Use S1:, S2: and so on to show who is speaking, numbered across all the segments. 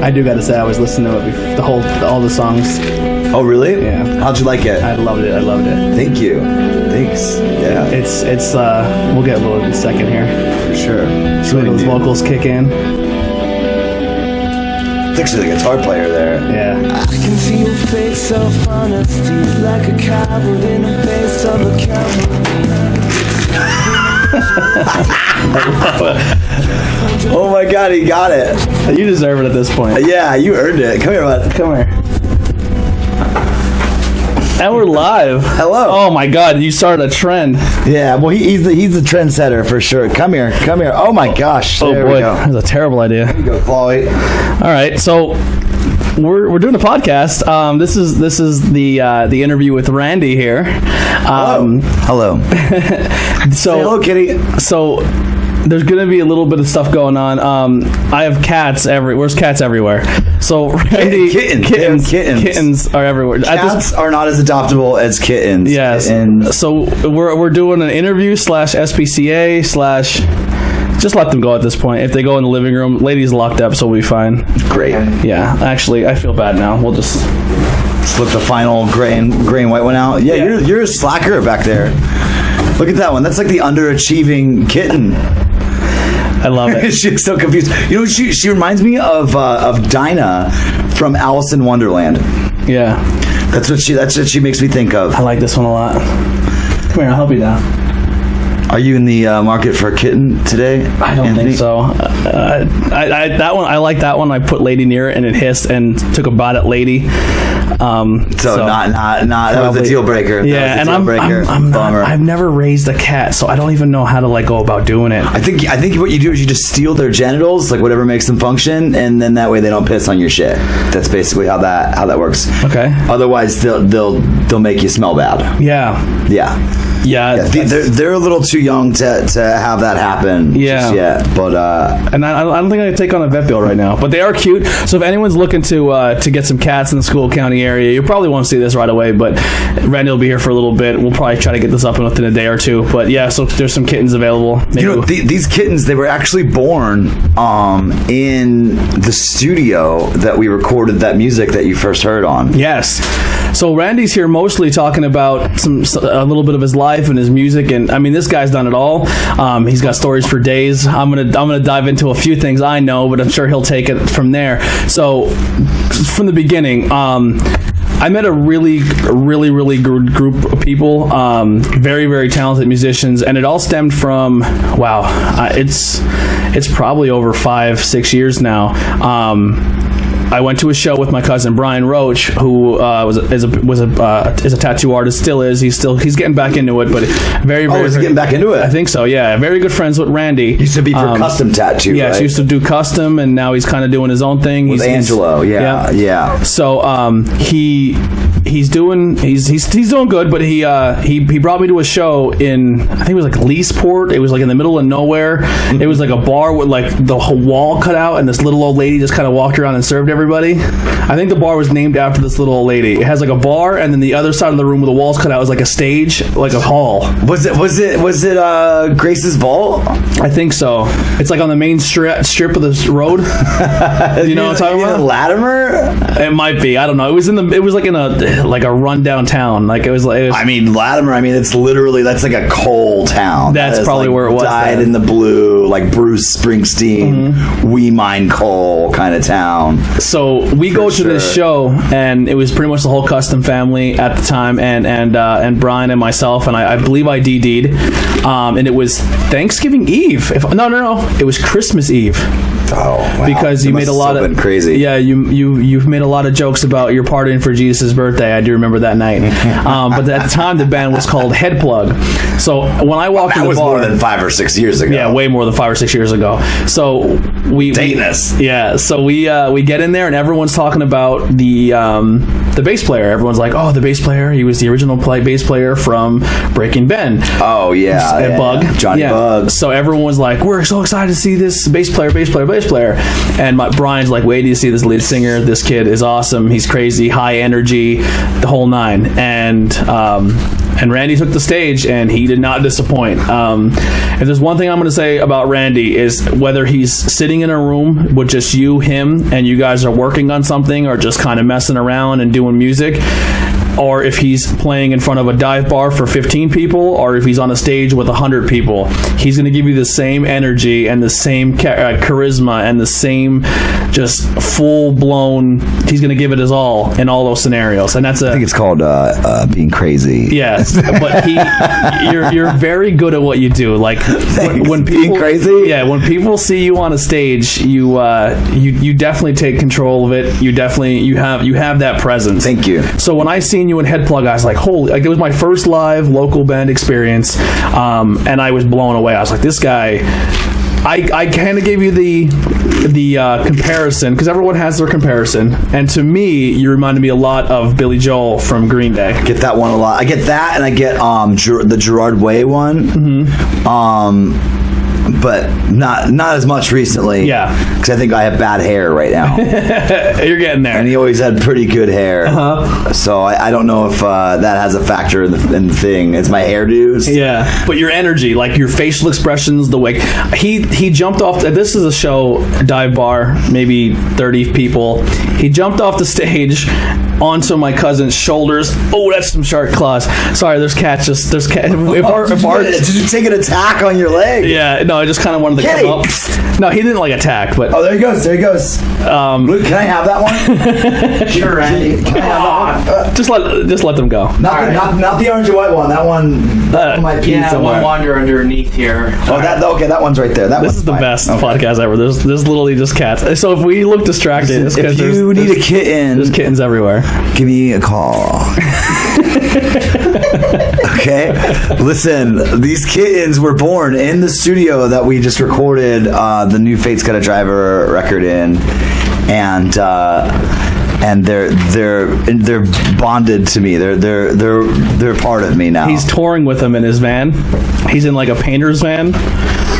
S1: I do gotta say, I was listening to it all the songs.
S2: Oh, really?
S1: Yeah.
S2: How'd you like it?
S1: I loved it.
S2: Thank you. Thanks. Yeah.
S1: It's we'll get a little in a second here.
S2: For sure.
S1: So those vocals kick in.
S2: It's actually the guitar player there.
S1: Yeah.
S3: I can see your face of honesty, like a coward in the face of a coward.
S2: Oh my God, he got it.
S1: You deserve it at this point.
S2: Yeah, you earned it. Come here, bud.
S1: Come here. And we're live.
S2: Hello.
S1: Oh my God, you started a trend.
S2: Yeah, well, he's the trendsetter for sure. Come here. Oh my gosh.
S1: Oh
S2: there
S1: boy,
S2: we go.
S1: that was a terrible idea.
S2: There you go, Chloe.
S1: All right, so we're doing a podcast. This is the interview with Randy here.
S2: Hello.
S1: So
S2: Say hello, kitty.
S1: So there's gonna be a little bit of stuff going on. I have cats Where's cats everywhere? So Randy, kittens are everywhere.
S2: Cats are not as adoptable as kittens.
S1: Yes. So we're doing an interview / SPCA / just let them go at this point. If they go in the living room, lady's locked up, so we'll be fine.
S2: Great.
S1: Yeah, actually, I feel bad now. We'll just
S2: slip the final gray and white one out. Yeah,
S1: Yeah.
S2: You're a slacker back there. Look at that one. That's like the underachieving kitten.
S1: I love it.
S2: She's so confused. You know, she reminds me of Dinah from Alice in Wonderland.
S1: Yeah.
S2: That's what she makes me think of.
S1: I like this one a lot. Come here, I'll help you down.
S2: Are you in the market for a kitten today?
S1: I don't think so. That one, I like that one. I put Lady near it and it hissed and took a bite at Lady.
S2: So not that was a deal breaker.
S1: Yeah, and I've never raised a cat, so I don't even know how to go about doing it.
S2: I think what you do is you just steal their genitals, like whatever makes them function, and then that way they don't piss on your shit. That's basically how that works.
S1: Okay.
S2: Otherwise they'll make you smell bad.
S1: Yeah.
S2: They're a little too young to have that happen.
S1: Yeah.
S2: Just yet, but
S1: and I don't think I can take on a vet bill right now. But they are cute. So if anyone's looking to get some cats in the School County area, you probably won't see this right away. But Randy will be here for a little bit. We'll probably try to get this up within a day or two. But yeah, so there's some kittens available. Maybe
S2: these kittens, they were actually born in the studio that we recorded that music that you first heard on.
S1: Yes. So Randy's here mostly talking about a little bit of his life and his music, and I mean, this guy's done it all. He's got stories for days. I'm gonna dive into a few things I know, but I'm sure he'll take it from there. So from the beginning, I met a really good group of people, very, very talented musicians, and it all stemmed from, it's probably over 5-6 years now. I went to a show with my cousin Brian Roach, who is a tattoo artist. Still is. He's getting back into it, but very.
S2: Is he getting back into it?
S1: I think so. Yeah, very good friends with Randy.
S2: Used to be for custom tattoo.
S1: Yeah,
S2: right?
S1: He used to do custom, and now he's kind of doing his own thing.
S2: With Angelo. Yeah.
S1: So he's doing good, but he brought me to a show in, I think it was like Leesport. It was like in the middle of nowhere. It was like a bar with like the whole wall cut out, and this little old lady just kind of walked around and served everybody. I think the bar was named after this little old lady. It has like a bar, and then the other side of the room where the walls cut out was like a stage, like a hall.
S2: Was it Grace's Vault?
S1: I think so. It's like on the main strip of this road. You know what I'm talking about?
S2: Latimer?
S1: It might be. I don't know. It was like in a rundown town. Like it was.
S2: I mean, Latimer. I mean, it's literally, that's like a coal town.
S1: That's probably like where it was.
S2: Dyed in the blue, like Bruce Springsteen, We Mine Coal kind of town.
S1: So we go to this show, and it was pretty much the whole custom family at the time, and Brian and myself, and I believe I DD'd, and it was Thanksgiving Eve. No, it was Christmas Eve.
S2: Oh, wow.
S1: Because you made a lot of
S2: crazy.
S1: Yeah, you've made a lot of jokes about your partying for Jesus' birthday. I do remember that night. But at the time, the band was called Head Plug. So when I walked in the bar,
S2: that was more than 5 or 6 years ago.
S1: Yeah, way more than 5 or 6 years ago. So we get in there, and everyone's talking about the bass player. Everyone's like, "Oh, the bass player. He was the original bass player from Breaking Ben."
S2: Oh yeah,
S1: Bug,
S2: Johnny Bug.
S1: So everyone was like, "We're so excited to see this bass player." And Brian's like, "Wait till you see this lead singer. This kid is awesome. He's crazy, high energy, the whole nine." And And Randy took the stage, and he did not disappoint. If there's one thing I'm going to say about Randy is whether he's sitting in a room with just you, him, and you guys are working on something or just kind of messing around and doing music, or if he's playing in front of a dive bar for 15 people, or if he's on a stage with 100 people, he's going to give you the same energy and the same charisma and the same just full-blown, he's going to give it his all in all those scenarios. And that's
S2: I think it's called being crazy.
S1: Yes, but you're very good at what you do. Like when people,
S2: being crazy?
S1: Yeah, when people see you on a stage, you definitely take control of it. You have that presence.
S2: Thank you.
S1: So when I seen you in Headplug, I was like, holy, like it was my first live local band experience, and I was blown away. I was like, this guy, I kind of gave you the comparison, because everyone has their comparison, and to me, you reminded me a lot of Billy Joel from Green Day.
S2: I get that one a lot. I get that, and I get the Gerard Way one. Mm-hmm. But not as much recently. Yeah, because I think I have bad hair right now.
S1: You're getting there.
S2: And he always had pretty good hair. So I don't know if that has a factor in the thing. It's my hairdos.
S1: Yeah, but your energy, like your facial expressions, the way he jumped off. This is a show, dive bar, maybe 30 people. He jumped off the stage onto my cousin's shoulders. Oh, that's some sharp claws. Sorry, there's cats. There's cat.
S2: Did you take an attack on your leg?
S1: Yeah, no, I just kind of wanted to come up. No, he didn't like attack, but
S2: there he goes. Luke, can I have that one?
S4: Sure, Randy. Can I have that
S1: one? Just let them go.
S2: Not the orange and white one. That one might be somewhere.
S4: One wander underneath here.
S2: That one's right there.
S1: This is the best podcast ever. There's literally just cats. So if we look distracted, it's because
S2: if you need a kitten,
S1: there's kittens everywhere.
S2: Give me a call. Okay, listen, these kittens were born in the studio that we just recorded the new Fate's Got a Driver record in, and they're bonded to me. They're part of me now.
S1: He's touring with them in his van. He's in like a painter's van,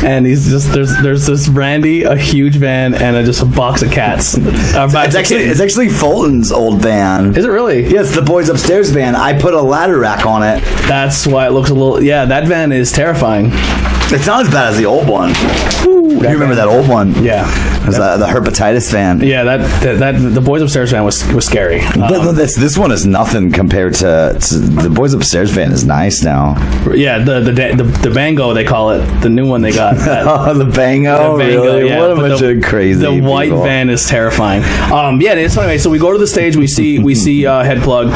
S1: and he's just there's this Randy, a huge van, and just a box of cats.
S2: It's actually Fulton's old van.
S1: Is it really?
S2: Yeah, it's the Boys Upstairs van. I put a ladder rack on it.
S1: That's why it looks a little. Yeah, that van is terrifying.
S2: It's not as bad as the old one.
S1: Ooh,
S2: you remember that old one?
S1: Yeah,
S2: it was the hepatitis van.
S1: Yeah, that the Boys Upstairs van was scary.
S2: This one is nothing compared to the Boys Upstairs van. Is nice now.
S1: Yeah, the Bango, they call it, the new one they got.
S2: The Bango, really?
S1: Yeah,
S2: what a bunch of crazy.
S1: The white
S2: people.
S1: Van is terrifying. So anyway, so we go to the stage, we see Headplug.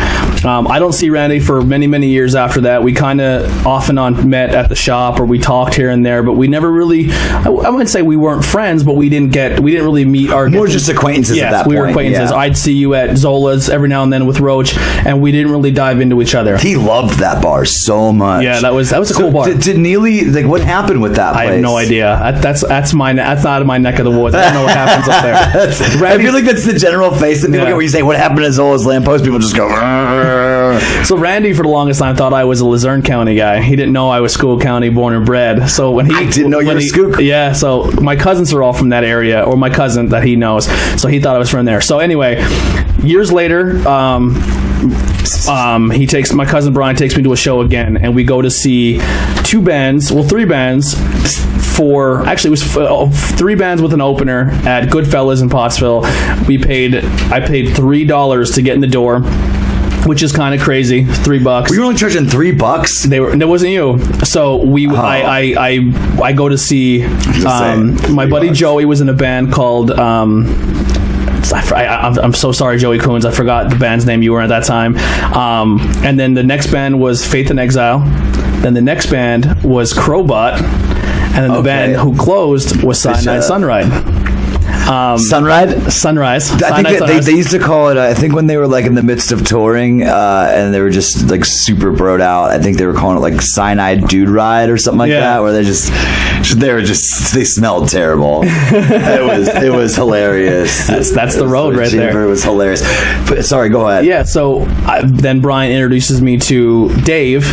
S1: I don't see Randy for many years after that. We kind of off and on met at the shop, or we talked here and there, but we never really. I wouldn't say we weren't friends, but we didn't really meet our.
S2: More just acquaintances at that point.
S1: Yes, we were acquaintances. Yeah. I'd see you at Zola's every now and then with Roach, and we didn't really dive into each other.
S2: He loved that bar so much.
S1: Yeah, that was a cool bar.
S2: Did Neely, like, what happened with that place?
S1: I have no idea. That's not in my neck of the woods. I don't know what happens up there.
S2: I feel like that's the general face that people get when you say what happened at Zola's lamppost. People just go.
S1: So Randy, for the longest time, thought I was a Luzerne County guy. He didn't know I was School County born and bred. So when
S2: I didn't know you were Scoop.
S1: Yeah, so my cousins are all from that area, or my cousin that he knows. So he thought I was from there. So anyway, years later, my cousin Brian takes me to a show again, and we go to see three bands. It was 3 bands with an opener at Goodfellas in Pottsville. I paid $3 to get in the door, which is kind of crazy. $3.
S2: We were only charging $3.
S1: That wasn't you. So I go to see my buddy Joey was in a band called. I'm so sorry, Joey Coons. I forgot the band's name you were at that time. And then the next band was Faith in Exile. Then the next band was Crobot. And then the band who closed was Cyanide Sunrise. Sunrise.
S2: I think they used to call it. I think when they were like in the midst of touring, and they were just like super broed out. I think they were calling it like Cyanide Dude Ride or something like that, where they just they smelled terrible. It was hilarious.
S1: That's the road right there.
S2: Jaybird was hilarious. But, sorry, go ahead.
S1: Yeah, so then Brian introduces me to Dave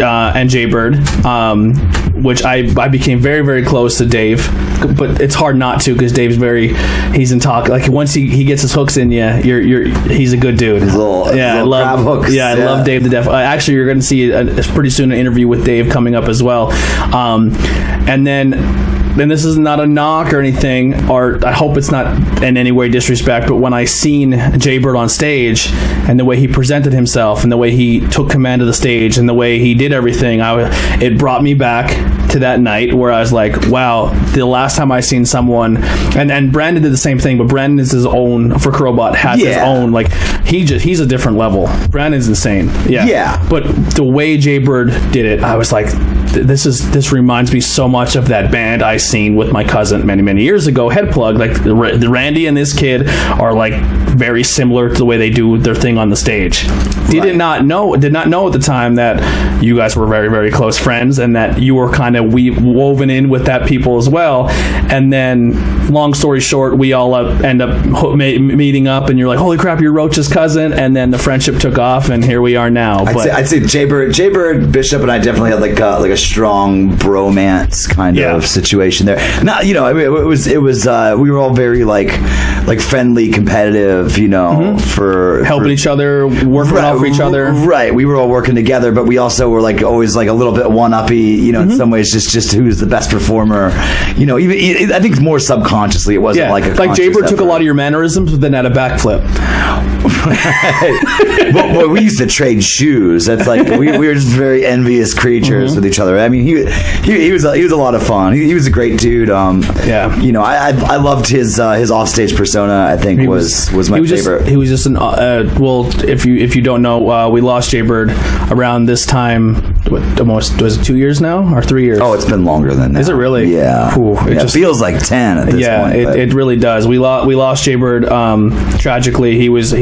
S1: and Jaybird, which I became very, very close to Dave, but it's hard not to because Dave's he's in talk. Like once he gets his hooks in you, he's a good dude.
S2: His little crab hooks.
S1: Yeah, I love Dave to death. Actually, you're going to see pretty soon an interview with Dave coming up as well, and then this is not a knock or anything, or I hope it's not in any way disrespect, but when I seen Jaybird on stage and the way he presented himself and the way he took command of the stage and the way he did everything, it brought me back to that night where I was like, wow, the last time I seen someone, and Brandon did the same thing, but Brandon is his own, for Crobot, has his own, like, he's a different level. Brandon's insane. Yeah. But the way Jaybird did it, I was like, this reminds me so much of that band I seen with my cousin many years ago, Headplug. Like the Randy and this kid are like very similar to the way they do their thing on the stage. He did not know at the time that you guys were very, very close friends and that you were kind of woven in with that people as well. And then, long story short, we all end up meeting up, and you're like, holy crap, you're Roach's cousin. And then the friendship took off, and here we are now.
S2: I'd say Jaybird, Bishop, and I definitely had like a strong bromance kind of situation there. Not, you know, I mean, it was we were all very like friendly, competitive, you know, for
S1: helping each other, working out for each other.
S2: Right. We were all working together, but we also were like always like a little bit one-uppy, you know, in some ways, just who's the best performer, you know. Even I think more subconsciously, it wasn't like
S1: Jaybird took a lot of your mannerisms, but then had a backflip.
S2: Well, we used to trade shoes. That's like we were just very envious creatures with each other. I mean, he was a lot of fun. He was a great dude. You know, I loved his offstage persona. I think was my favorite.
S1: He was just an well, if you don't know, we lost Jaybird around this time. Almost, was it 2 years now or 3 years?
S2: Oh, it's been longer than that.
S1: Is it really?
S2: Yeah.
S1: Ooh,
S2: it just feels like 10 at this point.
S1: Yeah, it really does. We lost Jaybird tragically. He was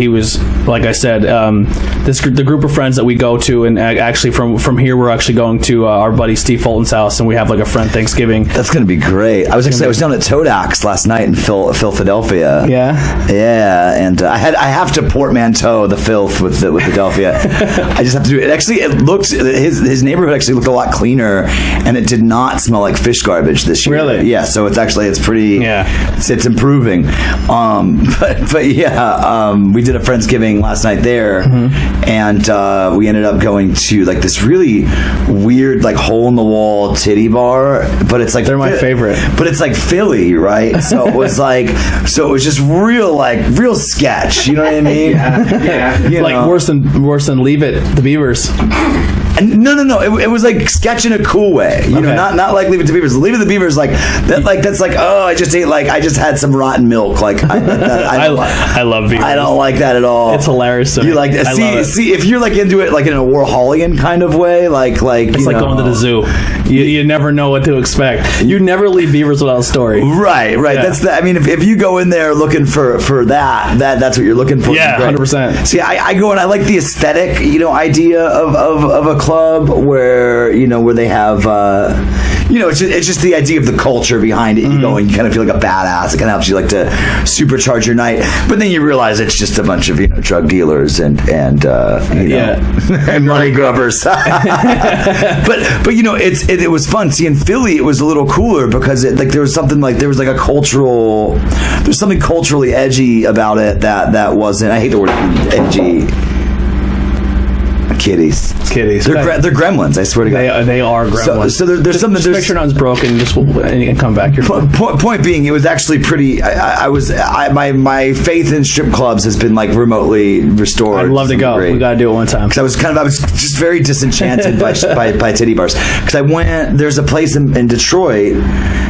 S1: like I said, the group of friends that we go to, and actually from here we're actually going to our buddy Steve Fulton's house, and we have like a friend Thanksgiving.
S2: That's gonna be great. I was down at Toadak's last night in Philadelphia. Yeah, and I have to portmanteau the filth with Philadelphia. I just have to do it. Actually, it looked his neighborhood actually looked a lot cleaner, and it did not smell like fish garbage this year.
S1: Really?
S2: Yeah. So it's pretty. Yeah. It's improving. But yeah, we did a Friendsgiving last night there, and we ended up going to like this really weird like hole in the wall titty bar, but it's like
S1: they're my favorite.
S2: But it's like Philly, right? So it was just real sketch. You know what I mean?
S1: Yeah. Like worse than Leave It, the Beavers.
S2: No. It was like sketch in a cool way. You know, not like Leave It to Beavers. Leave It to Beavers like that. Like that's like, oh, I just had some rotten milk. Like
S1: I love Beavers.
S2: I don't like that at all.
S1: It's hilarious.
S2: You like see if you're like into it like in a Warholian kind of way, like it's
S1: like going to the zoo. You never know what to expect. You never leave Beavers without a story.
S2: Right. Yeah. That's I mean, if you go in there looking for that's what you're looking for.
S1: Yeah, 100%.
S2: See, I go and I like the aesthetic, you know, idea of a club where they have it's just the idea of the culture behind it. You go and you kind of feel like a badass. It kind of helps you like to supercharge your night, but then you realize it's just a bunch of drug dealers and and money grubbers. but it was fun. See, in Philly it was a little cooler because there was something culturally edgy about it that wasn't. I hate the word edgy. Kitties. They're gremlins. I swear to God,
S1: they are gremlins.
S2: So there's something.
S1: Just make sure none's broken. Just and come back.
S2: Point being, it was actually pretty. My faith in strip clubs has been like remotely restored.
S1: I'd love to go. We gotta do it one time.
S2: Because I was just very disenchanted by titty bars. Because I went. There's a place in Detroit.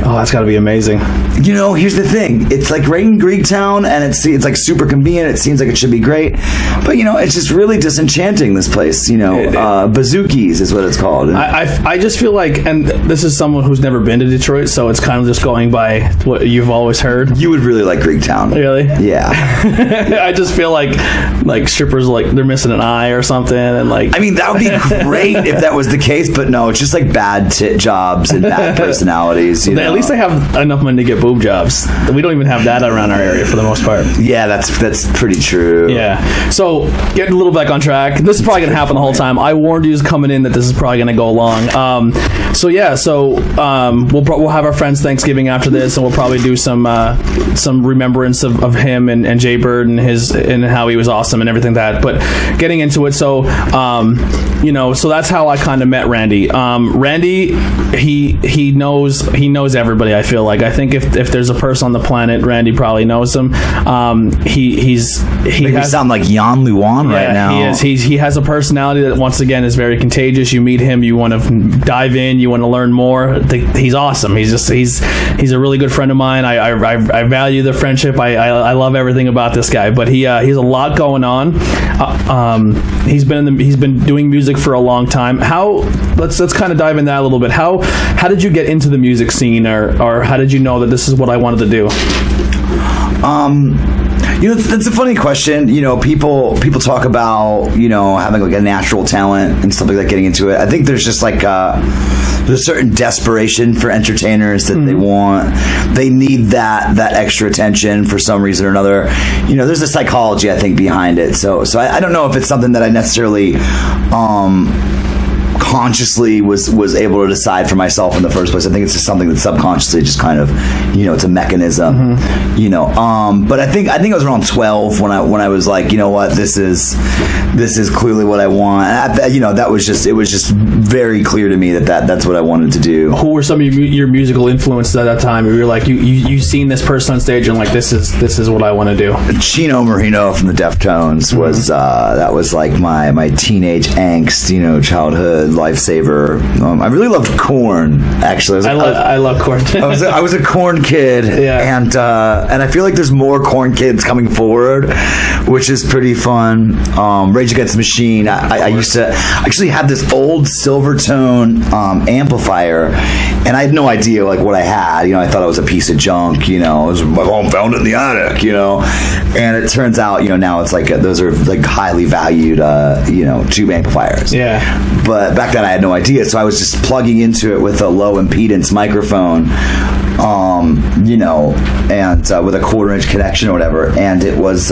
S1: Oh, that's got to be amazing.
S2: Here's the thing. It's like right in Greektown, and it's like super convenient. It seems like it should be great, but it's just really disenchanting, this place. is, bazookies is what it's called.
S1: I just feel like, and this is someone who's never been to Detroit, so it's kind of just going by what you've always heard.
S2: You would really like Greektown.
S1: Really?
S2: Yeah.
S1: I just feel like strippers, like they're missing an eye or something, and like.
S2: I mean, that would be great if that was the case, but no, it's just like bad tit jobs and bad personalities.
S1: At least they have enough money to get boob jobs. We don't even have that around our area for the most part.
S2: Yeah, that's pretty true.
S1: Yeah. So getting a little back on track. This is probably gonna happen the whole time. I warned you coming in that this is probably gonna go long. We'll have our friends Thanksgiving after this, and we'll probably do some remembrance of him and Jay Bird and how he was awesome and everything that. But getting into it, so that's how I kind of met Randy. Randy, he knows everybody. I feel like, I think if there's a person on the planet, Randy probably knows him. He
S2: sound like Jan Luan right now.
S1: He is. He has a personality that, once again, is very contagious. You meet him, you want to dive in, you want to learn more. He's awesome. He's a really good friend of mine. I value the friendship. I love everything about this guy. But he has a lot going on. He's been doing music for a long time. Let's kind of dive into that a little bit. How did you get into the music scene, or how did you know that this is what I wanted to do?
S2: That's a funny question. People talk about, having like a natural talent and stuff like that, getting into it. I think there's just like there's a certain desperation for entertainers that they need that extra attention for some reason or another. There's a psychology, I think, behind it. So I don't know if it's something that I necessarily consciously was able to decide for myself in the first place. I think it's just something that subconsciously just kind of, it's a mechanism, but I think I was around 12 when I was like, what, this is clearly what I want. And it was just very clear to me that's what I wanted to do.
S1: Who were some of your musical influences at that time? You were like, you seen this person on stage and like, this is what I want to do.
S2: Chino Marino from the Deftones was that was like my teenage angst, childhood lifesaver. I really loved Korn, actually.
S1: I love Korn.
S2: I was a Korn kid, and I feel like there's more Korn kids coming forward, which is pretty fun. Rage Against the Machine. I used to actually have this old Silvertone amplifier, and I had no idea like what I had. I thought it was a piece of junk. It was, my mom found it in the attic. And it turns out, now it's like those are like highly valued, tube amplifiers.
S1: Yeah.
S2: But back then I had no idea, so I was just plugging into it with a low impedance microphone, and with a 1/4-inch connection or whatever, and it was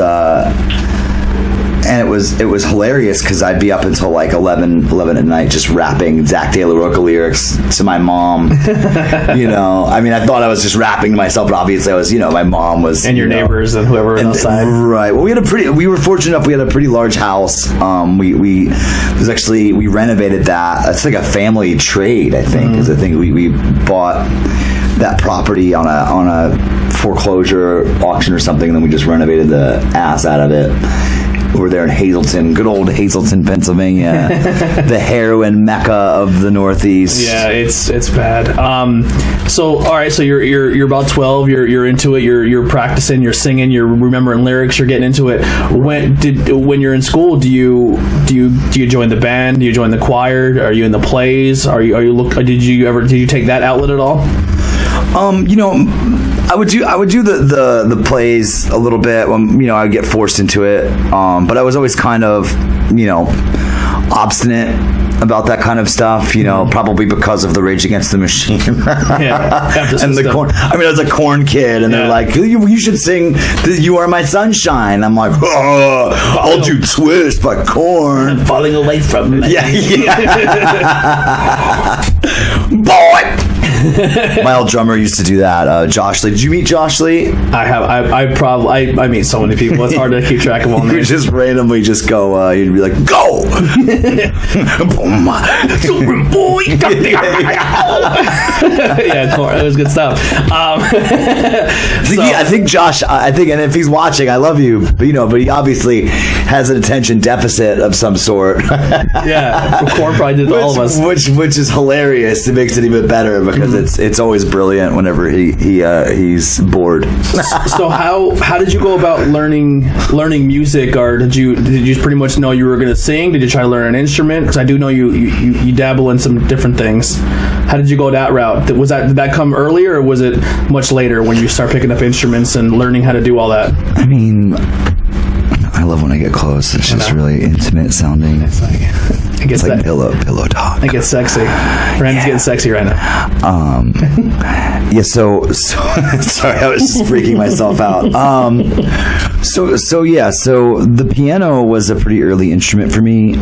S2: hilarious because I'd be up until like 11 at night just rapping Zach De La Rocha lyrics to my mom. I mean, I thought I was just rapping to myself, but obviously I was, my mom was,
S1: and your neighbors and whoever was outside.
S2: Right. Well, we were fortunate enough. We had a pretty large house. We renovated that. It's like a family trade, I think, because I think we bought that property on a foreclosure auction or something, and then we just renovated the ass out of it. We're there in Hazleton, good old Hazleton, Pennsylvania, the heroin mecca of the Northeast.
S1: Yeah, it's bad. So all right, so you're about 12. You're into it. You're practicing. You're singing. You're remembering lyrics. You're getting into it. When you're in school, do you join the band? Do you join the choir? Are you in the plays? Did you take that outlet at all?
S2: I would do the plays a little bit when I would get forced into it, but I was always kind of obstinate about that kind of stuff, probably because of the Rage Against the Machine. And the Korn. I mean, I was a Korn kid, and they're like, you should sing "You Are My Sunshine." I'm like, Hold You Twist by Korn.
S1: I'm falling away from me.
S2: Boy. My old drummer used to do that. Josh Lee. Did you meet Josh Lee?
S1: I have. I meet so many people. It's hard to keep track of all names.
S2: You just randomly just go. You'd be like, go.
S1: Boy. Yeah, cool. It was good stuff.
S2: I think Josh. And if he's watching, I love you. But he obviously has an attention deficit of some sort.
S1: Yeah, Korn probably did to all of us.
S2: Which is hilarious. It makes it even better because it's always brilliant whenever he's bored.
S1: So how did you go about learning music, or did you pretty much know you were going to sing? Did you try to learn an instrument? Because I do know you dabble in some different things. How did you go that route? Did that come earlier, or was it much later when you start picking up instruments and learning how to do all that?
S2: I mean, I love when I get close. It's just really intimate sounding.
S1: It's like
S2: pillow talk.
S1: It gets sexy. Randy's getting sexy right now.
S2: Yeah. So sorry, I was just freaking myself out. So the piano was a pretty early instrument for me.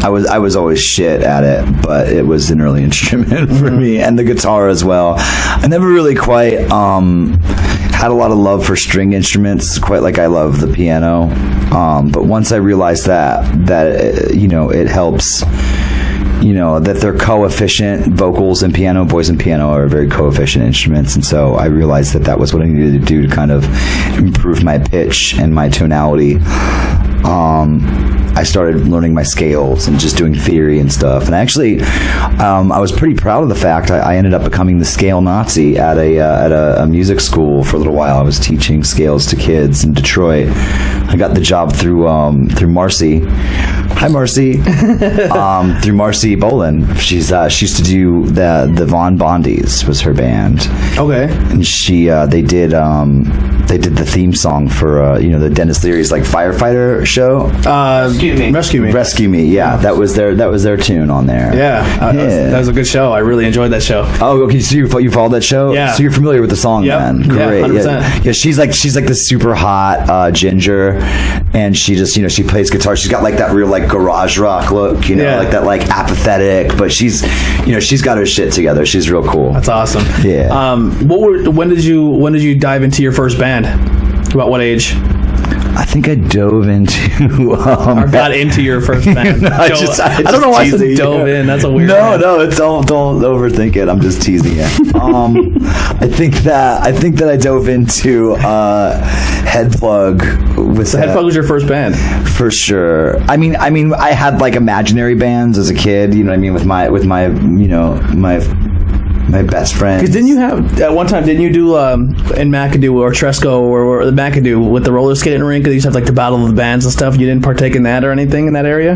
S2: I was always shit at it, but it was an early instrument for me, and the guitar as well. I never really quite had a lot of love for string instruments, quite like I love the piano. But once I realized that it helps, that they're co-efficient. Vocals and piano, voice and piano are very co-efficient instruments, and so I realized that was what I needed to do to kind of improve my pitch and my tonality. I started learning my scales and just doing theory and stuff. And actually, I was pretty proud of the fact I ended up becoming the scale Nazi at a music school for a little while. I was teaching scales to kids in Detroit. I got the job through Marcy. Hi, Marcy. Through Marcy Bolin. She used to do the Von Bondies was her band.
S1: Okay.
S2: And they did the theme song for the Dennis Leary's like firefighter show. Rescue Me. Yeah, that was their tune on there.
S1: Yeah, that was a good show. I really enjoyed that show.
S2: Oh, okay. So you followed that show?
S1: Yeah.
S2: So you're familiar with the song, then? Great.
S1: Yeah, 100%.
S2: Yeah. She's like this super hot ginger, and she just she plays guitar. She's got like that real like garage rock look, like that like apathetic, but she's got her shit together. She's real cool.
S1: That's awesome.
S2: Yeah.
S1: When did you dive into your first band? About what age?
S2: I think I dove into
S1: or got into your first band. I don't know why I said dove in. That's a weird.
S2: No, it's don't overthink it. I'm just teasing it. I think that I dove into Headplug.
S1: Headplug was your first band,
S2: for sure. I mean, I had like imaginary bands as a kid. You know what I mean, with my my best friend.
S1: Because didn't you have at one time? Didn't you do in McAdoo or Tresco or the McAdoo with the roller skating rink? Because you used to have like the battle of the bands and stuff. You didn't partake in that or anything in that area?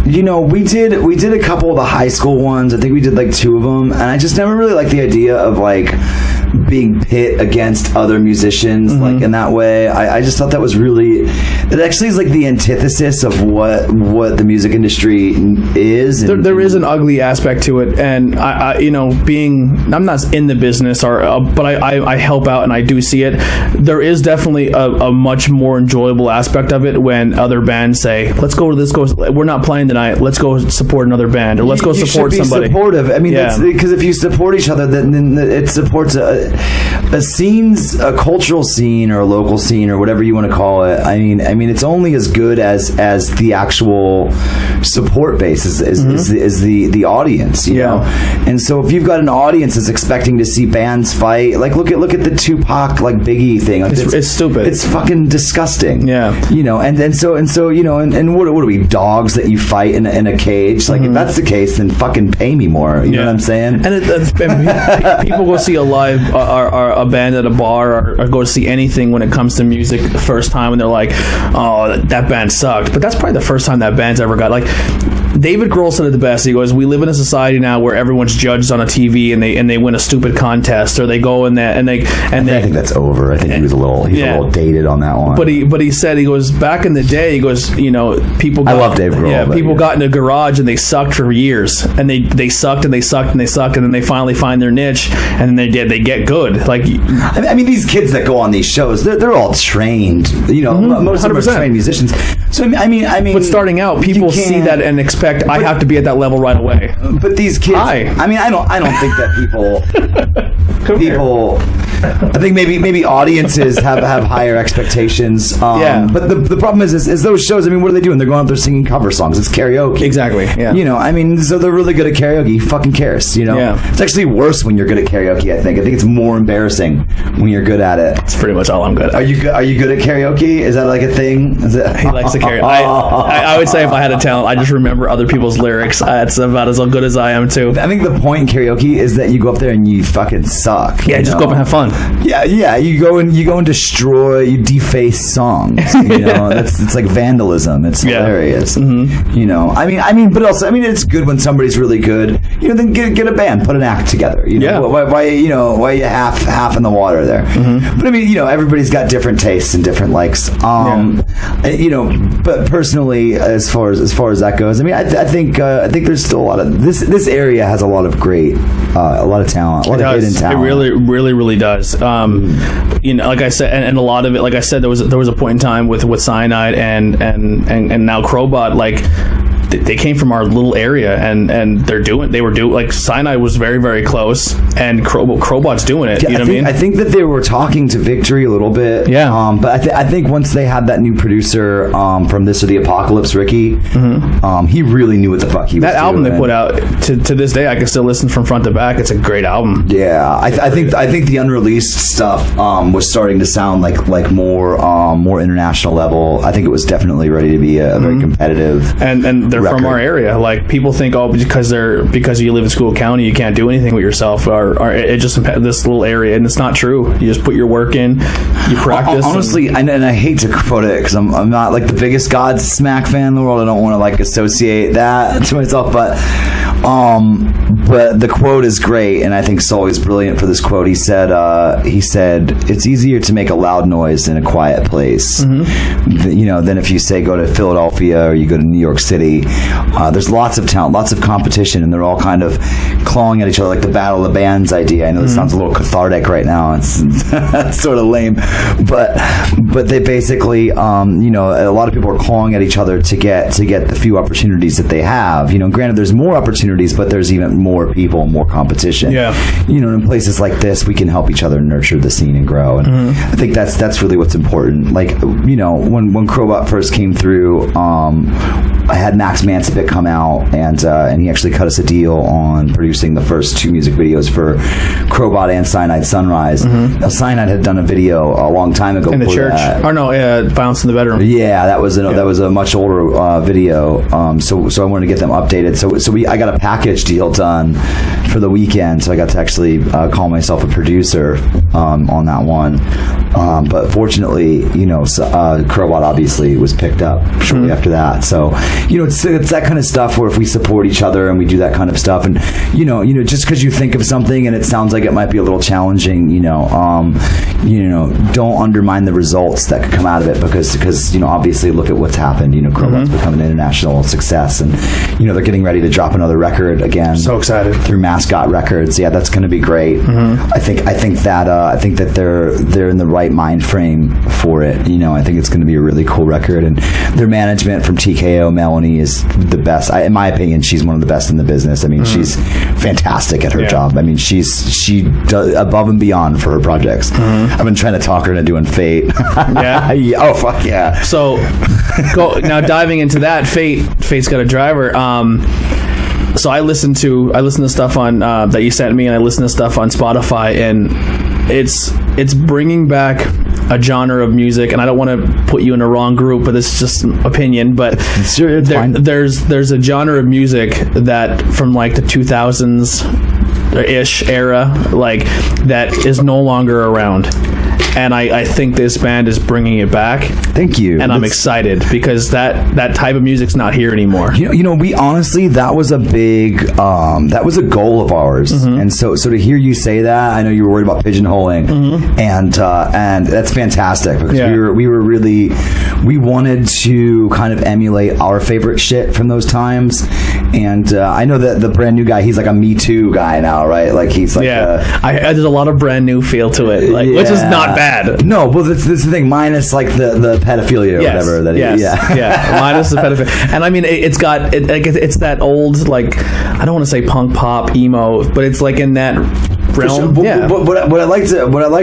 S2: We did a couple of the high school ones. I think we did like 2 of them, and I just never really liked the idea of like being pit against other musicians like in that way. I just thought that was it actually is like the antithesis of what the music industry is.
S1: There is an ugly aspect to it, and I'm not in the business but I help out and I do see it. There is definitely a much more enjoyable aspect of it when other bands say, let's go to this, we're not playing tonight, let's go support another band, or let's go support somebody.
S2: Supportive. I mean, that's because if you support each other, then it supports a cultural scene or a local scene or whatever you want to call it. I mean, it's only as good as the actual support base is the audience, you know. And so if you've got an audience that's expecting to see bands fight, like look at the Tupac like Biggie thing. Like,
S1: it's stupid.
S2: It's fucking disgusting.
S1: Yeah.
S2: And so what are we, dogs that you fight in a cage? Like if that's the case, then fucking pay me more. You know what I'm saying?
S1: And people go see a live a band at a bar or go to see anything when it comes to music the first time, and they're like, oh, that band sucked. But that's probably the first time that band's ever got, like, David Grohl said it the best. He goes, we live in a society now where everyone's judged on a TV and they win a stupid contest, or they go in that I
S2: think that's over. I think he was a little dated on that one.
S1: But he said, he goes, back in the day, he goes, people got,
S2: I love Dave Grohl.
S1: Yeah, people got in a garage and they sucked for years, and they sucked and they sucked and they sucked, and then they finally find their niche, and then they get good. Like,
S2: I mean, these kids that go on these shows, they're all trained. Most of them are trained musicians. So I mean,
S1: but starting out, people see that and expect I have to be at that level right away.
S2: But these kids, I mean, I don't think that people. I think maybe audiences have higher expectations. But the problem is those shows. I mean, what are they doing? They're going out there singing cover songs. It's karaoke.
S1: Exactly. Yeah.
S2: I mean, so they're really good at karaoke. Who fucking cares? Yeah. It's actually worse when you're good at karaoke. I think it's more embarrassing when you're good at it.
S1: It's pretty much all I'm good at.
S2: Are you good at karaoke? Is that like a thing?
S1: He likes the karaoke. I would say if I had a talent, I just remember other people's lyrics. That's about as good as I am too.
S2: I think the point in karaoke is that you go up there and you fucking suck.
S1: Yeah, just go up and have fun.
S2: Yeah. You go and destroy, you deface songs. It's like vandalism. It's hilarious. Mm-hmm. I mean, but also, it's good when somebody's really good. Then get a band, put an act together. Why you half in the water there? Mm-hmm. But everybody's got different tastes and different likes. But personally, as far as that goes, I think there's still a lot of this area has a lot of great, a lot of talent, a lot of hidden talent.
S1: It really does. Like I said, and a lot of it, like I said, there was a point in time with Cyanide and now Crobot, like. They came from our little area, and they were doing like Cyanide was very, very close, and Crobot's doing it. You know what I mean?
S2: I think that they were talking to Victory a little bit.
S1: Yeah.
S2: But I think once they had that new producer from This or the Apocalypse, Ricky, he really knew what the fuck he was doing.
S1: That album they put out to this day, I can still listen from front to back. It's a great album.
S2: Yeah, I think the unreleased stuff was starting to sound like more international level. I think it was definitely ready to be a very competitive.
S1: And they're
S2: record.
S1: From our area. Like people think, because you live in School County, you can't do anything with yourself, or it just this little area, and it's not true. You just put your work in, you practice.
S2: Honestly, and I hate to quote it because I'm not like the biggest Godsmack fan in the world. I don't want to like associate that to myself, but the quote is great, and I think Sully's brilliant for this quote. He said, "It's easier to make a loud noise in a quiet place, than if you say go to Philadelphia or you go to New York City. There's lots of talent, lots of competition, and they're all kind of clawing at each other, like the Battle of the Bands idea. I know this sounds a little cathartic right now. It's sort of lame, but they basically, a lot of people are clawing at each other to get the few opportunities that they have. Granted, there's more opportunities, but there's even more people, more competition.
S1: Yeah.
S2: In places like this, we can help each other nurture the scene and grow. And I think that's really what's important. Like, when Crobot first came through, I had Max Mansipit come out, and he actually cut us a deal on producing the first 2 music videos for Crobot and Cyanide Sunrise. Now, Cyanide had done a video a long time ago
S1: in the church. Violence in the Bedroom.
S2: Yeah, that was a much older video. So I wanted to get them updated. So I got a package deal done for the weekend. So I got to actually call myself a producer on that one. But fortunately, Crobot obviously was picked up shortly after that. So it's that kind of stuff where if we support each other and we do that kind of stuff, and just because you think of something and it sounds like it might be a little challenging, don't undermine the results that could come out of it, because obviously look at what's happened. Crobot's become an international success, and they're getting ready to drop another record again.
S1: So excited
S2: through Mascot Records. Yeah, that's going to be great. I think that they're in the right mind frame for it. I think it's going to be a really cool record, and their management from TKO, Melanie, is the best. In my opinion, she's one of the best in the business. I mean, she's fantastic at her job. I mean, she does above and beyond for her projects. I've been trying to talk her into doing Fate.
S1: Yeah.
S2: Oh fuck yeah.
S1: So now diving into that, Fate's got a driver. So I listen to stuff on that you sent me, and I listen to stuff on Spotify, and it's bringing back a genre of music, and I don't want to put you in a wrong group, but this is just opinion. But there's a genre of music that from like the 2000s ish era, like that is no longer around. And I think this band is bringing it back.
S2: Thank you.
S1: And I'm excited because that type of music's not here anymore.
S2: We honestly, that was a big, that was a goal of ours. And so to hear you say that, I know you were worried about pigeonholing, and that's fantastic, because we wanted to kind of emulate our favorite shit from those times. And I know that the brand new guy, he's like a Me Too guy now, right? Like he's like,
S1: there's a lot of brand new feel to it, which is not bad.
S2: No, well, that's the thing. Minus like the pedophilia or whatever.
S1: Minus the pedophilia. And I mean, it's got it's that old, like, I don't want to say punk pop emo, but it's like in that realm.
S2: What I like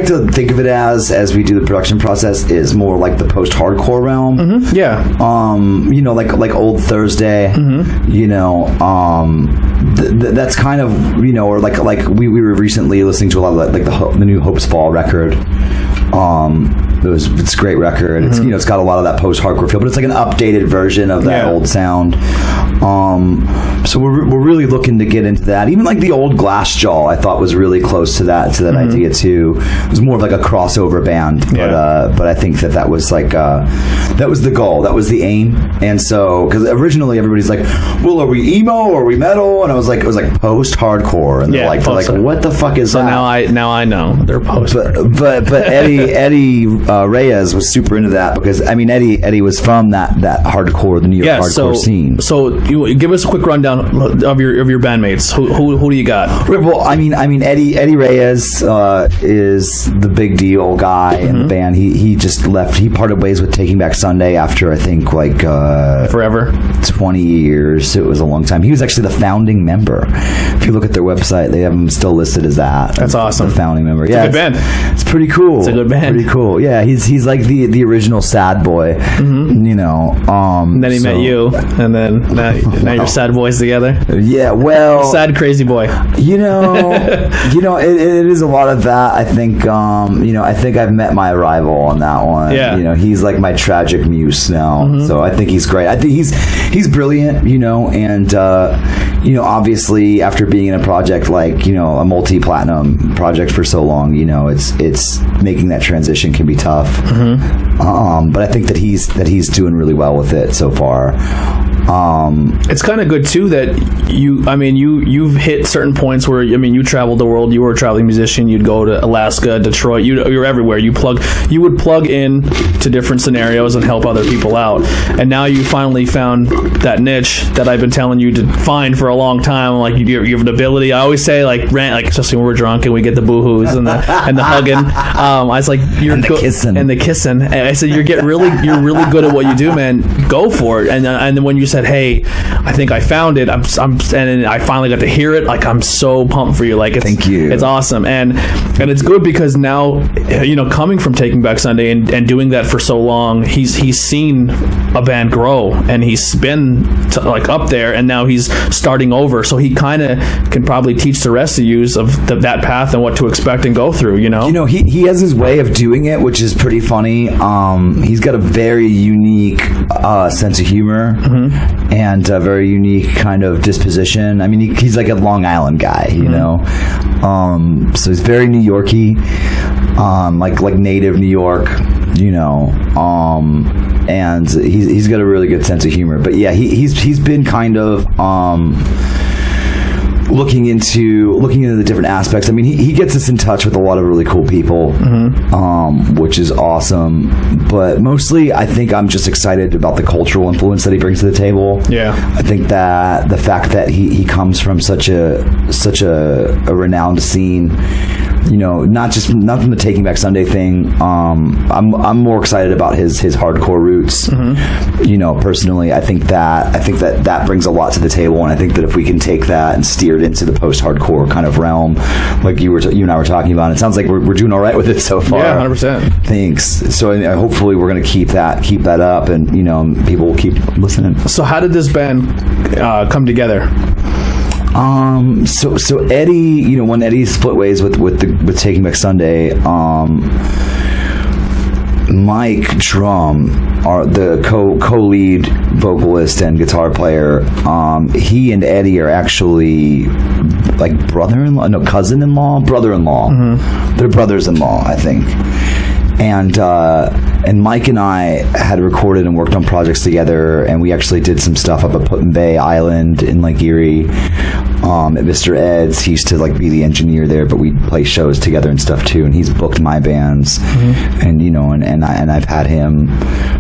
S2: to think of it as we do the production process is more like the post-hardcore realm. Like Old Thursday. That's kind of, or like we were recently listening to a lot of like the new Hopes Fall record. It's a great record. It's it's got a lot of that post-hardcore feel, but it's like an updated version of that old sound. So we're really looking to get into that. Even like the old Glassjaw, I thought was really close to that idea too. It was more of like a crossover band, but I think that was like that was the goal, that was the aim. And so because originally everybody's like, well, are we emo or are we metal? And I was like, it was like post-hardcore, and they're like what the fuck is that?
S1: So now I know they're post.
S2: But Eddie Reyes was super into that because I mean Eddie was from that hardcore, the New York hardcore scene.
S1: So you give us a quick rundown of your bandmates. Who do you got?
S2: Well, I mean Eddie Reyes is the big deal guy in the band. He just left. He parted ways with Taking Back Sunday after I think like
S1: forever
S2: 20 years. It was a long time. He was actually the founding member. If you look at their website, they have him still listed as that.
S1: That's awesome.
S2: The founding member.
S1: It's a good band.
S2: It's pretty cool.
S1: It's a good band.
S2: Pretty cool. Yeah, he's like the original sad boy. You know.
S1: And then he met you, and then now you're sad boys together.
S2: Yeah, well,
S1: sad crazy boy.
S2: You know, it is a lot of that. I think, I think I've met my rival on that one.
S1: Yeah.
S2: You know, he's like my tragic muse now. So I think he's great. I think he's brilliant. And obviously after being in a project like a multi-platinum project for so long, it's making that transition can be tough. But I think that he's doing really well with it so far.
S1: It's kind of good too that you've hit certain points where you traveled the world. You were a traveling musician. You'd go to Alaska, Detroit. You're everywhere. You would plug in to different scenarios and help other people out. And now you finally found that niche that I've been telling you to find for a long time. Like you have an ability. I always say like especially when we're drunk and we get the boo-hoos and the hugging. I was like
S2: and the kissing.
S1: And I said you're really good at what you do, man. Go for it. And then when you said, hey, I think I found it, and I finally got to hear it, like I'm so pumped for you. Like
S2: thank you.
S1: It's awesome. And it's good because now coming from Taking Back Sunday and doing that for so long, he's seen a band grow, and he's been up there, and now he's starting over, so he kind of can probably teach the rest of you of that path and what to expect and go through.
S2: He has his way of doing it, which is pretty funny. He's got a very unique sense of humor and a very unique kind of disposition. I mean, he's like a Long Island guy, so he's very New Yorky, like native New York, and he's got a really good sense of humor. But yeah, he's been kind of looking into the different aspects. I mean, he gets us in touch with a lot of really cool people, which is awesome. But mostly, I think I'm just excited about the cultural influence that he brings to the table.
S1: Yeah,
S2: I think that the fact that he comes from such a renowned scene. Not from the Taking Back Sunday thing. I'm more excited about his hardcore roots. Personally, I think that brings a lot to the table, and I think that if we can take that and steer it into the post-hardcore kind of realm, like you and I were talking about, it sounds like we're doing all right with it so far.
S1: Yeah, 100%.
S2: Thanks. So hopefully we're going to keep that up, and people will keep listening.
S1: So how did this band come together?
S2: So Eddie, when Eddie split ways with Taking Back Sunday, Mike Drum, the co-lead vocalist and guitar player, he and Eddie are actually like cousin-in-law, brother-in-law. They're brothers-in-law, I think. And Mike and I had recorded and worked on projects together, and we actually did some stuff up at Put-in-Bay Island in Lake Erie. At Mr. Ed's, he used to be the engineer there, but we'd play shows together and stuff too. And he's booked my bands, and I've had him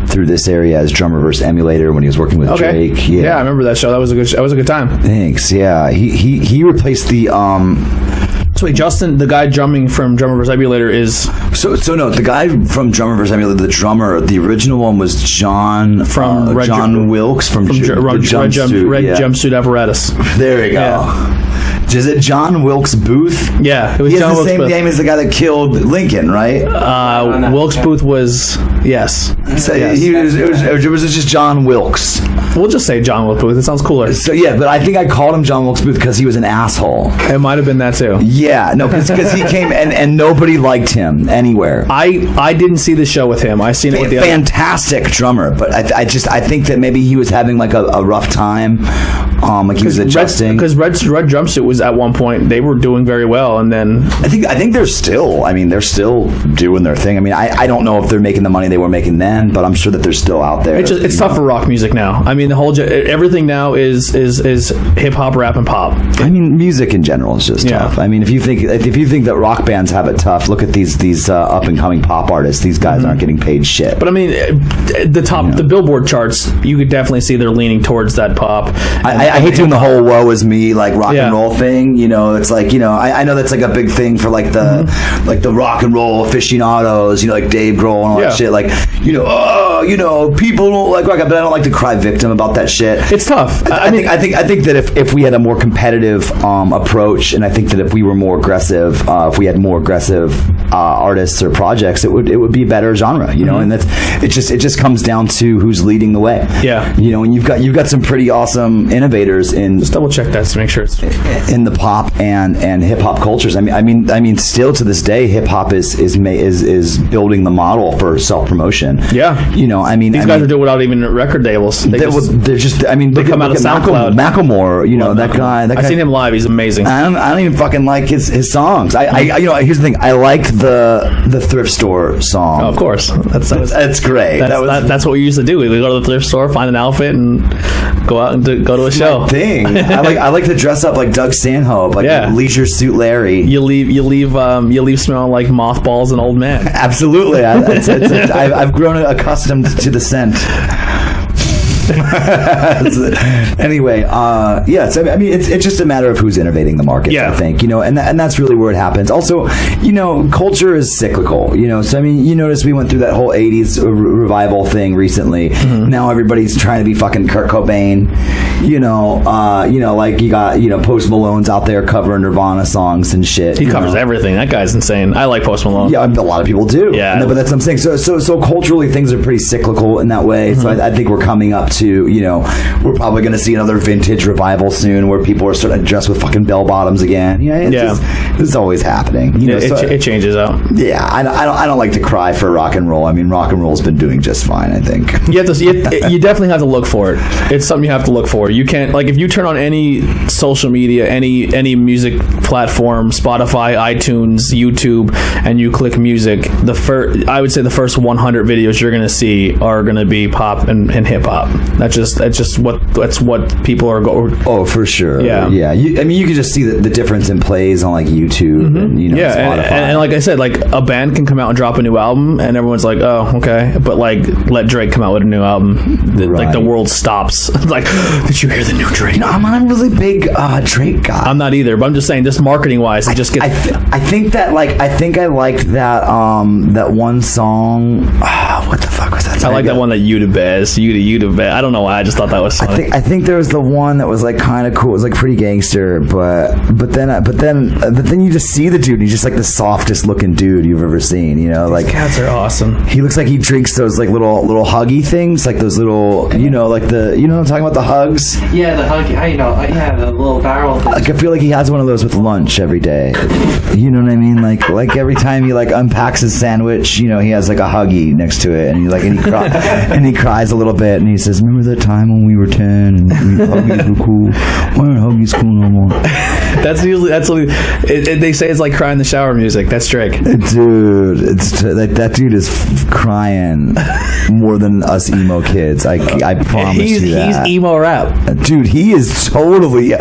S2: through this area as drummer versus emulator when he was working with Drake.
S1: Yeah, I remember that show. That was a good time.
S2: Thanks. Yeah, he replaced the
S1: So wait, Justin, the guy drumming from Drummer vs. Emulator is...
S2: So no, the guy from Drummer vs. Emulator, the drummer, the original one was John...
S1: From
S2: John Wilkes from
S1: Red Jumpsuit Apparatus.
S2: There you go. Yeah. Is it John Wilkes Booth?
S1: Yeah, it was
S2: He has
S1: John
S2: the
S1: Wilkes
S2: same
S1: Booth.
S2: name as the guy that killed Lincoln, right?
S1: Wilkes Booth was yes.
S2: So
S1: Yes.
S2: it was just John Wilkes.
S1: We'll just say John Wilkes Booth. It sounds cooler.
S2: So yeah, but I think I called him John Wilkes Booth because he was an asshole.
S1: It might have been that too.
S2: Yeah, no, because he came and nobody liked him anywhere.
S1: I didn't see the show with him. I seen it with the other.
S2: Fantastic drummer, but I think that maybe he was having like a rough time. Like he was adjusting.
S1: Because Red Jumpsuit was at one point, they were doing very well, and then
S2: I think they're still doing their thing. I mean, I don't know if they're making the money they were making then, but I'm sure that they're still out there.
S1: it's tough for rock music now. I mean, the whole everything now is hip hop, rap, and pop.
S2: I mean, music in general is just tough. I mean, if you think that rock bands have it tough, look at these up and coming pop artists. These guys aren't getting paid shit.
S1: But I mean, the Billboard charts, you could definitely see they're leaning towards that pop.
S2: I hate doing the whole "woe is me" like rock and roll thing. You know, it's like, you know, I know that's like a big thing for like the rock and roll aficionados. You know, like Dave Grohl and all that shit. Like, you know, people don't like rock, but I don't like to cry victim about that shit.
S1: It's tough.
S2: I think that if we had a more competitive approach, and I think that if we were more aggressive, if we had more aggressive artists or projects, it would be a better genre. You know, and it just comes down to who's leading the way.
S1: Yeah.
S2: You know, and you've got some pretty awesome innovators in
S1: Just double check that to make sure it's
S2: in the pop and hip hop cultures. I mean, still to this day, hip hop is building the model for self promotion.
S1: Yeah.
S2: You know, I mean,
S1: these guys are doing without even record labels. They come out of SoundCloud.
S2: Macklemore, you know, that guy.
S1: I've seen him live. He's amazing.
S2: I don't even fucking like his songs. I you know, here's the thing. I like the thrift store song.
S1: Oh, of course,
S2: that's great.
S1: That's what we used to do. We would go to the thrift store, find an outfit, and go out and go to a show.
S2: Thing. I like to dress up like Doug Stanhope, like Leisure Suit Larry.
S1: You leave smelling like mothballs and old man.
S2: Absolutely. I've grown accustomed to the scent. Anyway, it's just a matter of who's innovating the market. I think, you know, and that's really where it happens. Also, you know, culture is cyclical. You know, so I mean, you notice we went through that whole '80s revival thing recently. Now everybody's trying to be fucking Kurt Cobain. You know, like you got, you know, Post Malone's out there covering Nirvana songs and shit.
S1: He covers everything. That guy's insane. I like Post Malone.
S2: Yeah, a lot of people do.
S1: Yeah,
S2: but that's what I'm saying. So culturally, things are pretty cyclical in that way. So I think we're coming up to, you know, we're probably going to see another vintage revival soon where people are starting to dress with fucking bell bottoms again. It's always happening. You know,
S1: it changes out.
S2: Yeah, I don't like to cry for rock and roll. I mean, rock and roll's been doing just fine, I think.
S1: You definitely have to look for it. It's something you have to look for. You can't, like, if you turn on any social media, any music platform, Spotify, iTunes, YouTube, and you click music, I would say the first 100 videos you're going to see are going to be pop and hip hop. That's just what people are going.
S2: Oh, for sure.
S1: Yeah.
S2: I mean, you can just see the difference in plays on like YouTube and, you know, Spotify.
S1: And like I said, like a band can come out and drop a new album, and everyone's like, oh, okay. But like, let Drake come out with a new album, like the world stops. Like, did you hear the new Drake?
S2: You know, I'm not a really big Drake guy.
S1: I'm not either, but I'm just saying, just marketing wise, it just gets.
S2: I think I liked that one song. What the fuck was that?
S1: I like that one that you to Bez. You to Bez. I don't know why. I just thought that was funny.
S2: I think there was the one that was like kind of cool. It was like pretty gangster, but then you just see the dude. And he's just like the softest looking dude you've ever seen. You know, like,
S1: these cats are awesome.
S2: He looks like he drinks those like little huggy things, like those little, you know, like I'm talking about, the hugs.
S4: Yeah, the huggy. The little barrel thing.
S2: Like, I feel like he has one of those with lunch every day. You know what I mean? Like every time he like unpacks his sandwich, you know, he has like a huggy next to it, and he cries a little bit, and he says, "Remember that time when we were 10 and huggies were cool? Why aren't huggies cool no more?"
S1: They say it's like crying in the shower music. That's Drake.
S2: Dude, that dude is crying more than us emo kids. I promise you that.
S1: He's emo rap.
S2: Dude, he is totally.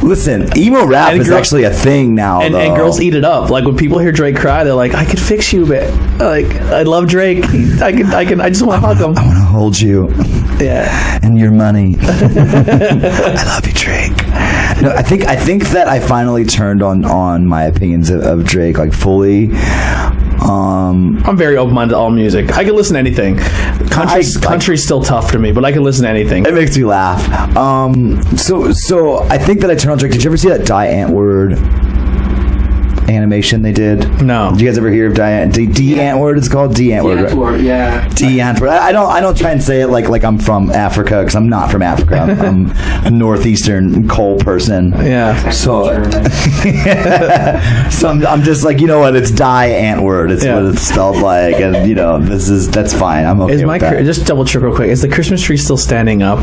S2: Listen, emo rap is actually a thing now,
S1: and girls eat it up. Like, when people hear Drake cry, they're like, "I could fix you, but like, I love Drake. I just want to hug him.
S2: I want to hold you.
S1: Yeah,
S2: and your money. I love you, Drake." No, I think that I finally turned on my opinions of Drake, like, fully
S1: I'm very open-minded to all music. I can listen to anything. Country's still tough to me, but I can listen to anything.
S2: It makes me laugh. So I think that I turned on Drake. Did you ever see that Die Antwoord animation they did?
S1: No.
S2: Did you guys ever hear of D Antwoord? It's called D Antwoord.
S4: Antwoord, yeah.
S2: D Antwoord. I don't try and say it like I'm from Africa, because I'm not from Africa. I'm a northeastern coal person.
S1: Yeah.
S2: So I'm just like, you know what? It's Die Antwoord. It's what it's spelled like, and that's fine. I'm okay with that.
S1: Just double check real quick. Is the Christmas tree still standing up?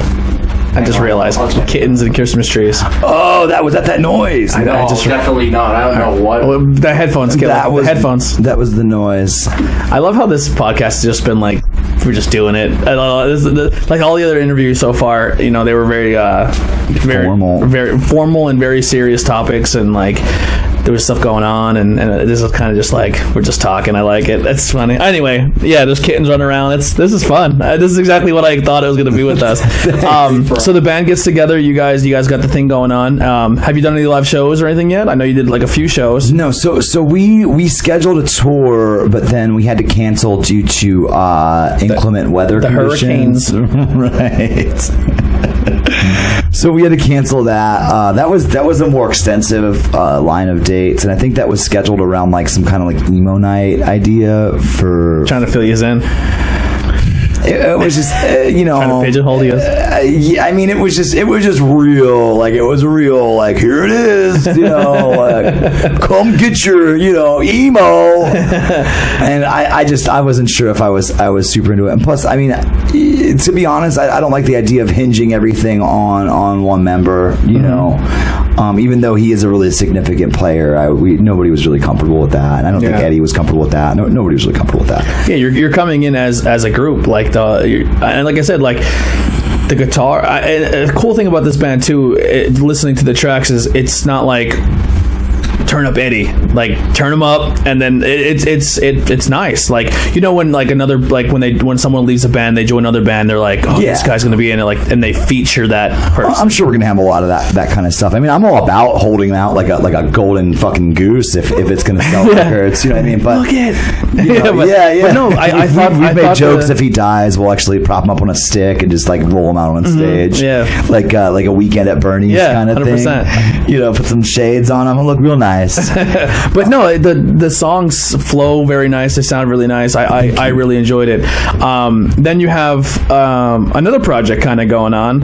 S1: I just realized kittens and Christmas trees.
S2: Oh, that was that noise.
S4: No, definitely not. I don't know what.
S1: The headphones. Headphones.
S2: That was the noise.
S1: I love how this podcast has just been like, we're just doing it. I don't know. Like all the other interviews so far, they were very formal and very serious topics, and like there was stuff going on, and this is kind of just like we're just talking. I like it. That's funny. Anyway, yeah, there's kittens running around. This is fun. This is exactly what I thought it was going to be with us. So the band gets together. You guys got the thing going on. Have you done any live shows or anything yet? I know you did like a few shows.
S2: No, so we scheduled a tour, but then we had to cancel due to inclement weather conditions.
S1: Hurricanes.
S2: Right. So we had to cancel that. That was a more extensive line of dates, and I think that was scheduled around like some kind of like emo night idea for
S1: trying to fill you in.
S2: It was just trying
S1: to pigeonhole you.
S2: Yeah, I mean, it was just real. Like, it was real. Like, here it is. Like, come get your emo. And I wasn't sure if I was super into it. And plus, I mean, to be honest, I don't like the idea of hinging everything on one member. Even though he is a really significant player, nobody was really comfortable with that. And I don't think Eddie was comfortable with that. Nobody was really comfortable with that.
S1: Yeah, you're coming in as a group, like and like I said, like the guitar. The cool thing about this band too, listening to the tracks, is it's not like turn up Eddie, like turn him up, and then it's nice. Like when like another, like when someone leaves a band, they join another band, they're like, this guy's gonna be in it, like, and they feature that person.
S2: I'm sure we're gonna have a lot of that kind of stuff. I mean, I'm all about holding out like a golden fucking goose if it's gonna sell records. You know what I mean? But
S1: look it.
S2: But
S1: no, I thought
S2: we made jokes. If he dies, we'll actually prop him up on a stick and just like roll him out on stage.
S1: Yeah,
S2: like a Weekend at Bernie's kind of 100%. Thing. Put some shades on him and look real nice.
S1: But no, the songs flow very nice. They sound really nice. I really enjoyed it. Then you have another project kind of going on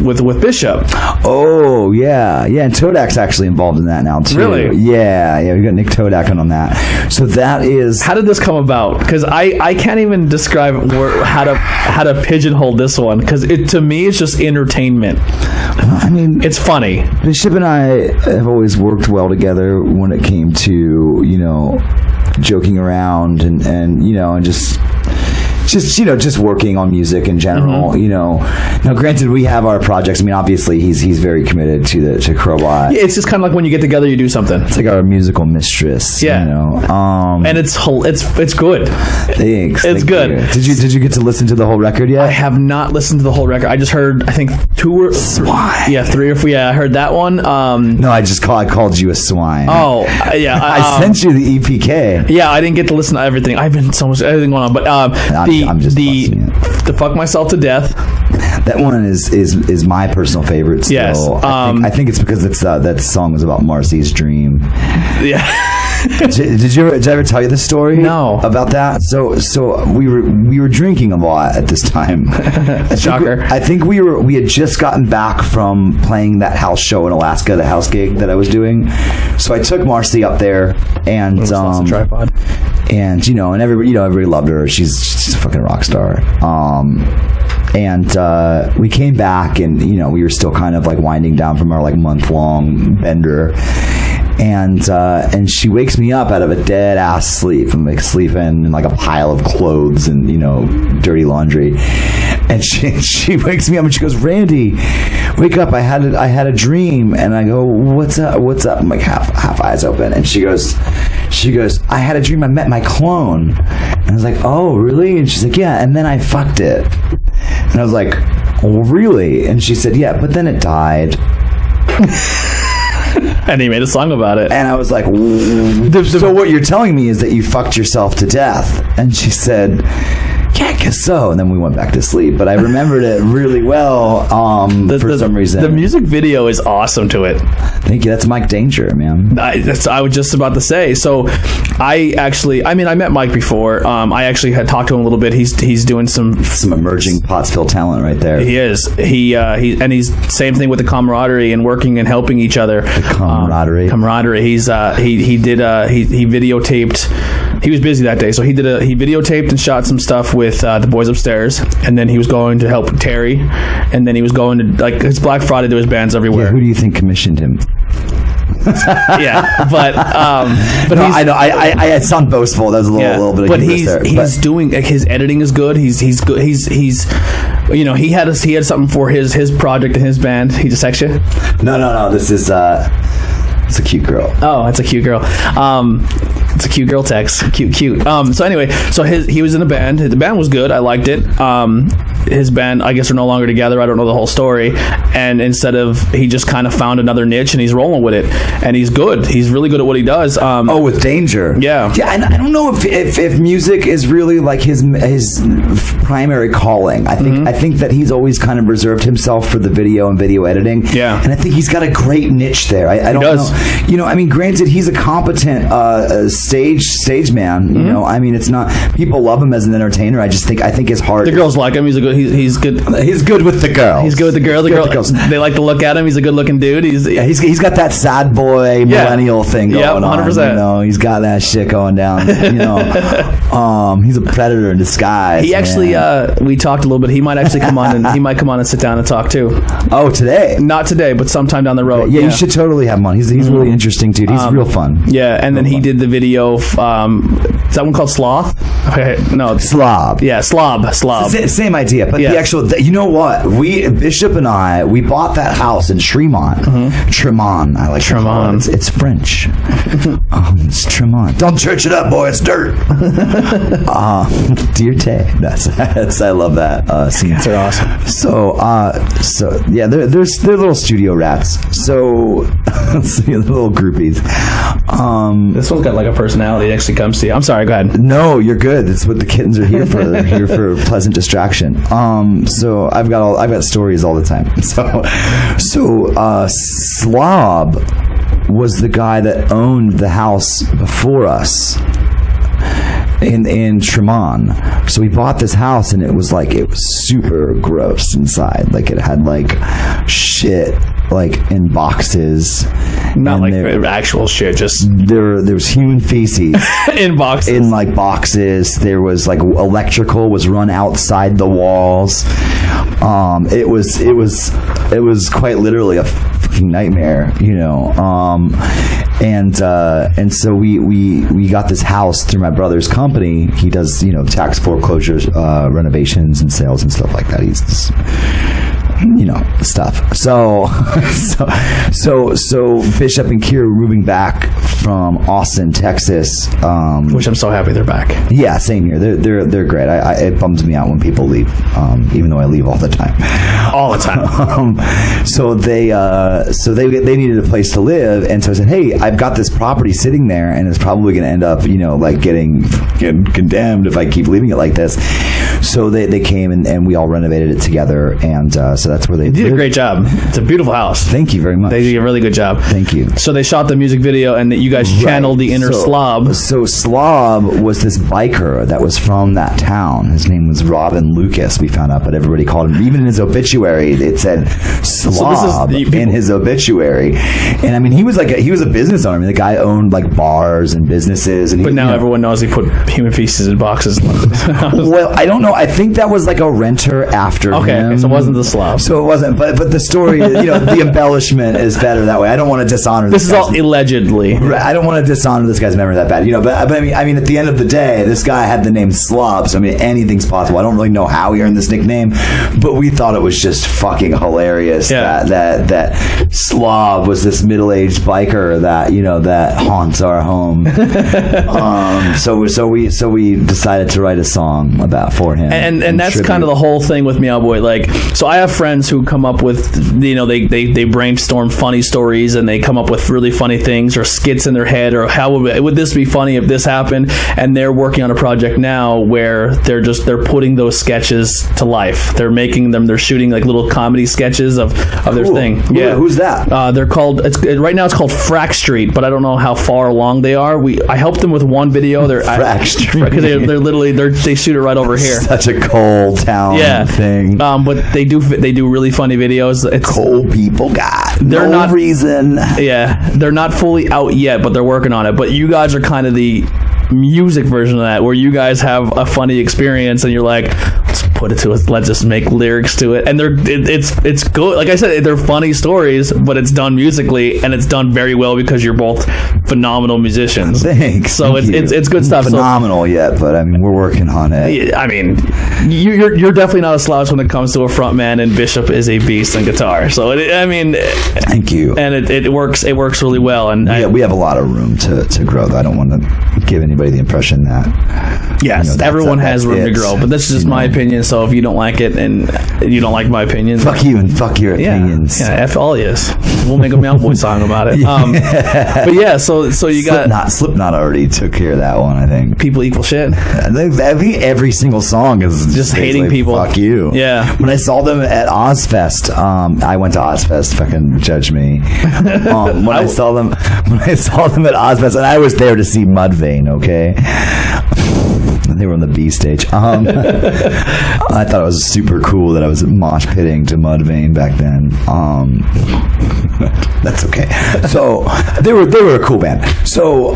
S1: with Bishop.
S2: Oh yeah, and Todak's actually involved in that now too.
S1: Really?
S2: Yeah. We got Nick Todak on that. So that is.
S1: How did this come about? Because I can't even describe how to pigeonhole this one, because to me it's just entertainment.
S2: I mean,
S1: it's funny.
S2: Bishop and I have always worked well together when it came to joking around and just working on music in general. Now granted, we have our projects. I mean, obviously he's very committed to Crobot.
S1: Yeah, it's just kind of like when you get together, you do something.
S2: It's like our musical mistress.
S1: And it's good.
S2: Thanks.
S1: It's good.
S2: Did you get to listen to the whole record yet?
S1: I have not listened to the whole record. I just heard, I think, 2 or 3. Yeah, 3 or 4. Yeah, I heard that one.
S2: No, I called you a swine.
S1: Oh, yeah.
S2: I sent you the EPK.
S1: Yeah, I didn't get to listen to everything. I've been so much everything going on, but
S2: I'm just
S1: the Fuck Myself to Death.
S2: That one is my personal favorite still.
S1: Yes.
S2: I think it's because that song was about Marcy's dream.
S1: Yeah.
S2: Did I ever tell you the story?
S1: No.
S2: About that? So we were drinking a lot at this time.
S1: Shocker.
S2: I think we had just gotten back from playing that house show in Alaska, the house gig that I was doing. So I took Marcy up there, and
S1: tripod.
S2: And and everybody loved her. She's a fucking rock star. And we came back, and we were still kind of like winding down from our like month-long bender. And she wakes me up out of a dead ass sleep. I'm like sleeping in like a pile of clothes and dirty laundry. And she wakes me up and she goes, "Randy, wake up! I had a dream." And I go, "What's up? What's up?" I'm like half eyes open, and she goes, "I had a dream. I met my clone." And I was like, "Oh, really?" And she's like, "Yeah." And then I fucked it. And I was like, "Oh, really?" And she said, "Yeah, but then it died."
S1: And he made a song about it.
S2: And I was like, so what you're telling me is that you fucked yourself to death? And she said, yeah, I guess so. And then we went back to sleep. But I remembered it really well for some reason.
S1: The music video is awesome to it.
S2: Thank you. That's Mike Danger, man.
S1: I was just about to say. So I met Mike before. I actually had talked to him a little bit. He's doing some
S2: emerging Pottsville talent right there.
S1: He is. He's same thing with the camaraderie and working and helping each other.
S2: The camaraderie.
S1: He videotaped. He was busy that day, so he videotaped and shot some stuff with the boys upstairs, and then he was going to help Terry, and then he was going to, like, it's Black Friday, there was bands everywhere.
S2: Yeah, who do you think commissioned him?
S1: Yeah, but
S2: no, I know I sound boastful. That was a little bit of hubris there.
S1: He's doing, like, his editing is good. He's good. He's you know, he had something for his project and his band. He just text you?
S2: No. This is it's a cute girl.
S1: Oh, it's a cute girl. It's a cute girl text. Cute. So anyway, he was in a band. The band was good. I liked it. His band, I guess, are no longer together. I don't know the whole story. And he just kind of found another niche and he's rolling with it. And he's good. He's really good at what he does.
S2: With Danger.
S1: Yeah.
S2: Yeah. I don't know if music is really like his primary calling. I think that he's always kind of reserved himself for the video and video editing.
S1: Yeah.
S2: And I think he's got a great niche there. I don't know. You know, I mean, granted, he's a competent stage man. You know, I mean, it's not, people love him as an entertainer. I think his heart.
S1: The girls like him. He's good. He's good.
S2: He's good with the girls.
S1: He's good with the girls. They like to look at him. He's a good looking dude.
S2: He's got that sad boy millennial thing going
S1: 100%.
S2: on. You know, he's got that shit going down. You know, he's a predator in disguise.
S1: He actually, we talked a little bit. He might actually come on and sit down and talk too.
S2: Oh, today?
S1: Not today, but sometime down the road.
S2: Yeah, you should totally have him on. He's really interesting, dude. He's real fun.
S1: Yeah, and then he did the video. Is that one called Sloth? Okay, no,
S2: Slob.
S1: Yeah, Slob.
S2: Same idea, but the actual. You know what? Bishop and I bought that house in Tremont. Tremont. I like Tremont. It's French. It's Tremont. Don't church it up, boy. It's dirt. Dear Tay. That's I love that scene.
S1: They're awesome.
S2: So yeah, they're little studio rats. So the little groupies.
S1: This one's got like a personality. It actually comes to you. I'm sorry. Go ahead.
S2: No, you're good. That's what the kittens are here for. They're here for pleasant distraction. So I've got stories all the time. So Slob was the guy that owned the house before us in Tremont. So we bought this house and it was super gross inside. Like it had like shit like in boxes.
S1: Not like actual shit, just
S2: there was human feces
S1: in boxes.
S2: In like boxes. There was like electrical was run outside the walls. It was quite literally a fucking nightmare, you know. And so we got this house through my brother's company. He does, you know, tax foreclosures, renovations and sales and stuff like that. He's this, you know, stuff. So Bishop and Kira were moving back from Austin, Texas,
S1: which I'm so happy they're back.
S2: Yeah, same here. They're great. It bums me out when people leave, even though I leave all the time. So they needed a place to live, and so I said, hey, I've got this property sitting there, and it's probably going to end up, you know, like getting condemned if I keep leaving it like this. So they came and we all renovated it together, and so that's where they
S1: did a great job. It's a beautiful house.
S2: Thank you very much.
S1: They did a really good job.
S2: Thank you.
S1: So they shot the music video, and you guys channeled the inner Slob.
S2: So Slob was this biker that was from that town. His name was Robin Lucas. We found out, but everybody called him. Even in his obituary, it said Slob in his obituary. And I mean, he was a business owner. I mean, the guy owned like bars and businesses. And
S1: but now everyone knows he put human feces in boxes.
S2: Well, I don't know. I think that was like a renter after him.
S1: Okay, so it wasn't the Slob.
S2: So it wasn't. But the story, you know, the embellishment is better that way. I don't want to dishonor
S1: this. This is all allegedly.
S2: Right. I don't want to dishonor this guy's memory that bad, you know. But I mean, at the end of the day, this guy had the name Slob. So I mean, anything's possible. I don't really know how he earned this nickname, but we thought it was just fucking hilarious that Slob was this middle-aged biker that, you know, that haunts our home. So we decided to write a song for him.
S1: And that's kind of the whole thing with Meow-Boy. Like, so I have friends who come up with, you know, they brainstorm funny stories and they come up with really funny things or skits in their head, or how would this be funny if this happened? And they're working on a project now where they're putting those sketches to life. They're making them. They're shooting like little comedy sketches of their thing. Yeah,
S2: who's that?
S1: They're called. Right now it's called Frack Street, but I don't know how far along they are. I helped them with one video. They're
S2: Frack Street
S1: because they're literally they shoot it right over here.
S2: Such a coal town thing.
S1: But they do really funny videos. It's
S2: coal people got
S1: they're
S2: no
S1: not
S2: reason.
S1: Yeah, they're not fully out yet, but they're working on it. But you guys are kind of the music version of that, where you guys have a funny experience and you're like, let's put it to us, let's just make lyrics to it. And it's good. Like I said, they're funny stories, but it's done musically and it's done very well because you're both phenomenal musicians.
S2: Thanks.
S1: So it's good stuff.
S2: Phenomenal yet, but I mean, we're working on it.
S1: I mean, you're definitely not a slouch when it comes to a front man, and Bishop is a beast on guitar. So
S2: thank you.
S1: And it works really well. And
S2: we have a lot of room to grow, though. I don't want to give anybody the impression that
S1: everyone has room to grow, but that's just my opinion. So if you don't like it and you don't like my opinion,
S2: fuck you and fuck your opinions.
S1: Yeah, F all yes. We'll make a Meow-Boy song about it. But yeah, so you got
S2: Slipknot already took care of that one. I think
S1: people equal shit.
S2: I think every single song is
S1: just hating people.
S2: Fuck you.
S1: Yeah.
S2: When I saw them at Ozfest, I went to Ozfest. Fucking judge me. When I saw them at Ozfest, and I was there to see Mudvayne. Okay. They were on the B stage. I thought it was super cool that I was mosh pitting to Mudvayne back then. That's okay. So they were a cool band. So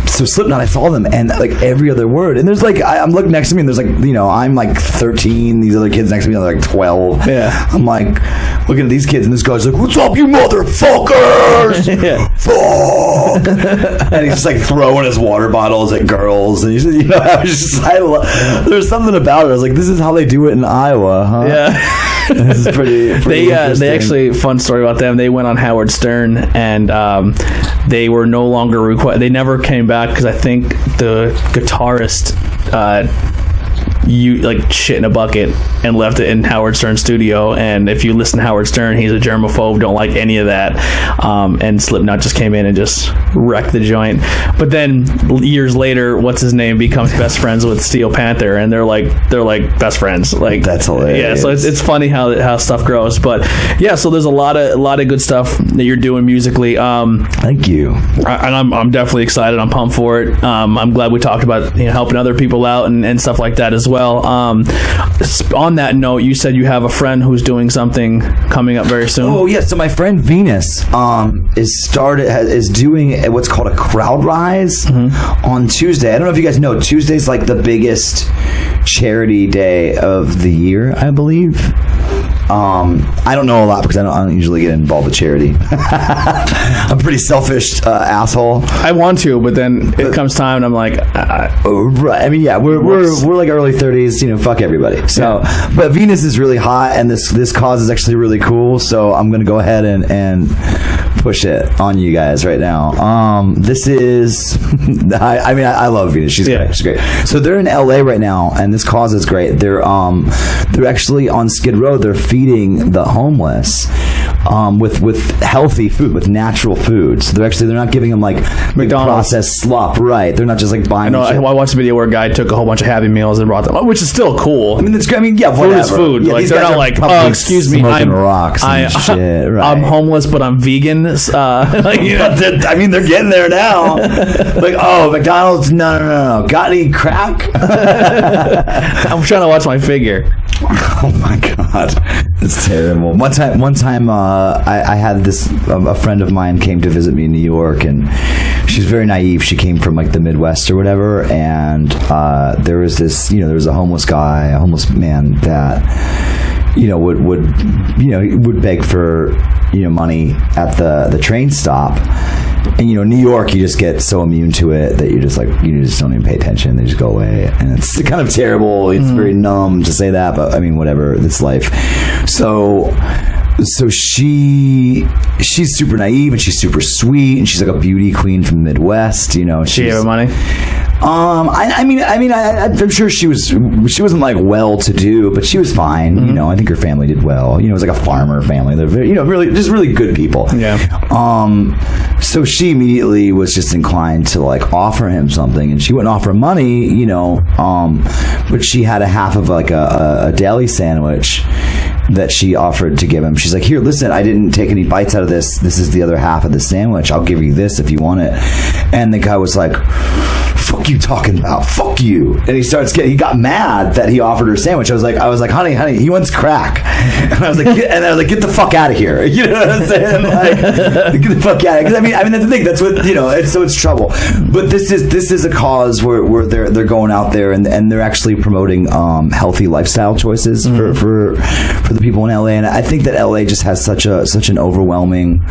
S2: Slipknot, I saw them, and like every other word, and there's like I'm looking next to me, and there's like, you know, I'm like 13, these other kids next to me are like 12.
S1: Yeah.
S2: I'm like looking at these kids, and this guy's like, "What's up, you motherfuckers?"
S1: Yeah.
S2: Fuck. And he's just like throwing his water bottles at girls, and he's just, you know, there's something about it. I was like, this is how they do it in Iowa, huh?
S1: Yeah.
S2: This is pretty
S1: they actually, fun story about them, they went on Howard Stern, and they were no longer required. They never came back because I think the guitarist shit in a bucket and left it in Howard Stern's studio. And if you listen to Howard Stern, he's a germaphobe, don't like any of that. And Slipknot just came in and just wrecked the joint. But then years later, what's his name becomes best friends with Steel Panther, and they're like best friends. Like, that's hilarious. Yeah, so it's funny how stuff grows. But yeah, so there's a lot of good stuff that you're doing musically.
S2: Thank you.
S1: And I'm definitely excited. I'm pumped for it. I'm glad we talked about helping other people out and stuff like that as well. On that note, you said you have a friend who's doing something coming up very soon.
S2: Oh yeah, so my friend Venus is doing what's called a crowd rise on Tuesday. I don't know if you guys know, Tuesday's like the biggest charity day of the year, I believe. I don't know a lot because I don't usually get involved with charity. I'm a pretty selfish asshole.
S1: I want to, but then it comes time and I'm like,
S2: right. I mean, yeah, we're like early 30s, fuck everybody. So, but Venus is really hot, and this cause is actually really cool. So I'm gonna go ahead and push it on you guys right now. This is, I love Venus. She's great. She's great. So they're in LA right now, and this cause is great. They're actually on Skid Row. They're feeding the homeless with healthy food, with natural food. So they're not giving them like
S1: McDonald's
S2: processed slop, right? They're not just like buying.
S1: I watched a video where a guy took a whole bunch of Happy Meals and brought them, which is still cool.
S2: I mean, it's. I mean, yeah,
S1: food is food.
S2: Yeah,
S1: like they're not like, oh, excuse me, I'm
S2: rocks and shit. Right.
S1: I'm homeless, but I'm vegan.
S2: I mean, they're getting there now. Like, oh, McDonald's, no. Got any crack?
S1: I'm trying to watch my figure.
S2: Oh my god, it's terrible. One time, I had a friend of mine came to visit me in New York, and she's very naive. She came from like the Midwest or whatever, and there was a homeless man that would beg for money at the train stop. And New York, you just get so immune to it that you just don't even pay attention. They just go away, and it's kind of terrible. It's very numb to say that, but I mean, whatever. It's life. So she's super naive, and she's super sweet, and she's like a beauty queen from the Midwest.
S1: She gave her money.
S2: I'm sure she wasn't like well to do, but she was fine. You know, I think her family did well. You know, it was like a farmer family. They're very, really good people.
S1: Yeah.
S2: So she immediately was just inclined to like offer him something, and she wouldn't offer money, you know, but she had a half of like a deli sandwich that she offered to give him. She's like, here, listen, I didn't take any bites out of this. This is the other half of the sandwich. I'll give you this if you want it. And the guy was like, fuck you talking about? Fuck you. And he got mad that he offered her a sandwich. I was like, honey, he wants crack. And I was like, get the fuck out of here. You know what I'm saying? Like, get the fuck out of here. Because I mean, that's the thing. That's what, you know, it's trouble. But this is a cause where they're going out there and they're actually promoting healthy lifestyle choices for the people in LA. And I think that LA just has such an overwhelming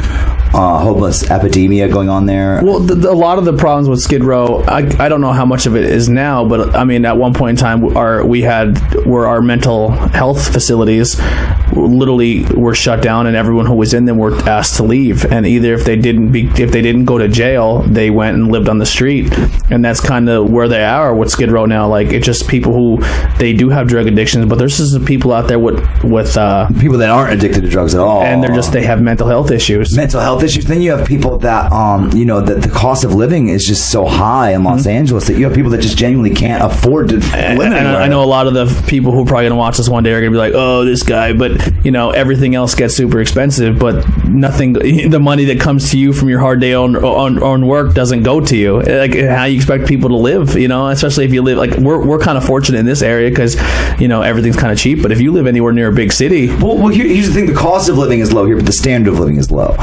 S2: homeless epidemia going on there.
S1: Well, a lot of the problems with Skid Row, I don't know how much of it is now, but I mean, at one point in time, our mental health facilities literally were shut down, and everyone who was in them were asked to leave. And either if they didn't go to jail, they went and lived on the street. And that's kind of where they are with Skid Row now. Like, it's just people who they do have drug addictions, but there's just people out there with
S2: people that aren't addicted to drugs at all,
S1: and they have mental health issues.
S2: Then you have people that you know, that the cost of living is just so high in Los Angeles that you have people that just genuinely can't afford to live anywhere.
S1: I know a lot of the people who are probably going to watch this one day are going to be like, oh, this guy, but you know, everything else gets super expensive, but nothing, the money that comes to you from your hard day on work doesn't go to you. Like, how you expect people to live, you know, especially if you live, like, we're kind of fortunate in this area because, you know, everything's kind of cheap, but if you live anywhere near a big city.
S2: Well, here's the thing, the cost of living is low here, but the standard of living is low.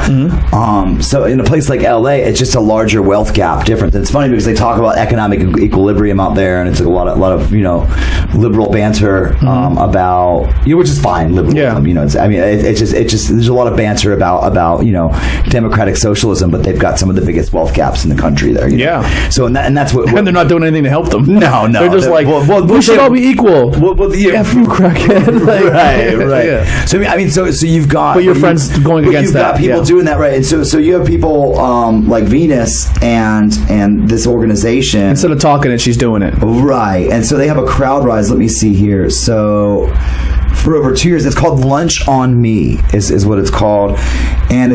S2: So in a place like LA, it's just a larger wealth gap difference. And it's funny because they talk about economic equilibrium out there, and it's like a lot of you know, liberal banter about, you know, which is fine, liberalism. You know, it's just there's a lot of banter about you know, democratic socialism, but they've got some of the biggest wealth gaps in the country there. You know? So and that's what
S1: and they're not doing anything to help them.
S2: No,
S1: they're just like, we should all be equal. F you, crackhead. Like,
S2: right. Yeah. So I mean, so you've got,
S1: but your friends going against that.
S2: You've got people doing that, right? And so you have people like Venus and this organization.
S1: Instead of talking it, she's doing it.
S2: Right. And so they have a crowd rise. Let me see here. So for over 2 years, it's called Lunch on Me is what it's called. And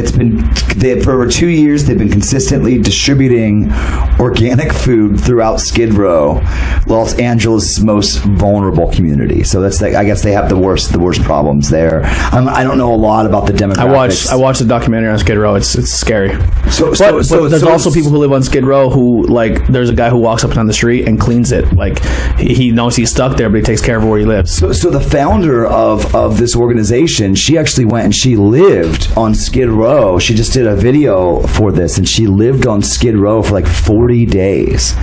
S2: for over 2 years, they've been consistently distributing organic food throughout Skid Row, Los Angeles' most vulnerable community. So that's I guess they have the worst problems there. I don't know a lot about the demographics.
S1: I watched the documentary on Skid Row. It's scary.
S2: So
S1: there's also people who live on Skid Row who, like, there's a guy who walks up and down the street and cleans it. Like, he knows he's stuck there, but he takes care of where he lives.
S2: So the founder of this organization, she actually went and she lived on Skid Row. She just did a video for this, and she lived on Skid Row for like 40 days.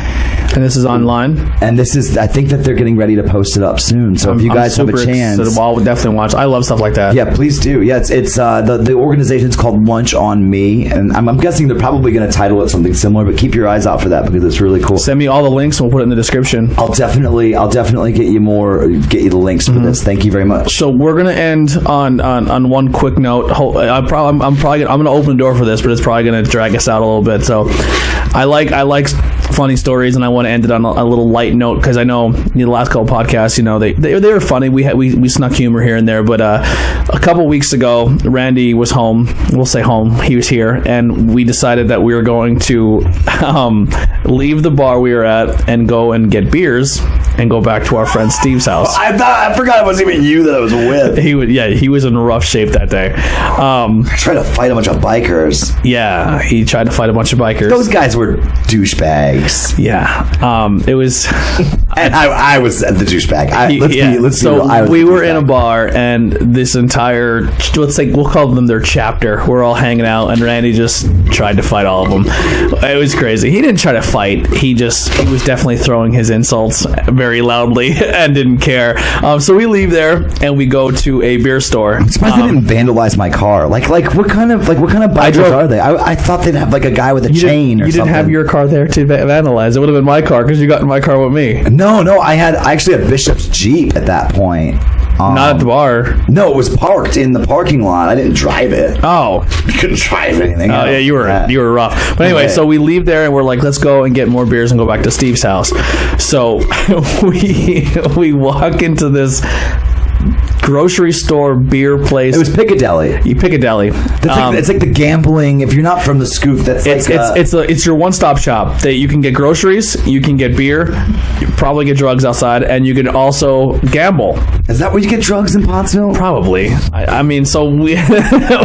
S1: And this is online?
S2: And this is, I think that they're getting ready to post it up soon. So if you guys have a chance.
S1: I'll definitely watch. I love stuff like that.
S2: Yeah, please do. Yeah, it's the organization's called Lunch on Me. And I'm guessing they're probably going to title it something similar, but keep your eyes out for that because it's really cool.
S1: Send me all the links and we'll put it in the description.
S2: I'll definitely get you the links for this. Thank you very much.
S1: So we're going to end on one quick note. I'm going to open the door for this, but it's probably going to drag us out a little bit. So I like funny stories, and I want to end it on a little light note because I know the last couple podcasts, you know, they were funny. We snuck humor here and there, but a couple weeks ago, Randy was home. We'll say home. He was here, and we decided that we were going to leave the bar we were at and go and get beers and go back to our friend Steve's house.
S2: I forgot it wasn't even you that I was with.
S1: He was in rough shape that day.
S2: I tried to fight a bunch of bikers.
S1: Yeah, he tried to fight a bunch of bikers.
S2: Those guys were douchebags.
S1: Yeah, it was.
S2: And I was the douchebag.
S1: We were in a bar, and this entire, we'll call them their chapter. We're all hanging out, and Randy just tried to fight all of them. It was crazy. He didn't try to fight. He was definitely throwing his insults very loudly and didn't care. So we leave there and we go to a beer store.
S2: I'm surprised they didn't vandalize my car. Like what kind of bikers are they? I thought they'd have like a guy with a chain or something.
S1: You didn't have your car there to vandalize. It would have been my car because you got in my car with me.
S2: No, I actually had Bishop's Jeep at that point.
S1: Not at the bar.
S2: No, it was parked in the parking lot. I didn't drive it.
S1: Oh.
S2: I couldn't drive anything.
S1: Oh, yeah, you were rough. But anyway, so we leave there and we're like, let's go and get more beers and go back to Steve's house. So we walk into this grocery store beer place.
S2: It was Piccadilly.
S1: Piccadilly.
S2: It's like the gambling. If you're not from the scoop, that's
S1: it's your one-stop shop. That you can get groceries, you can get beer, you probably get drugs outside, and you can also gamble.
S2: Is that where you get drugs in Pottsville?
S1: Probably. I mean, so we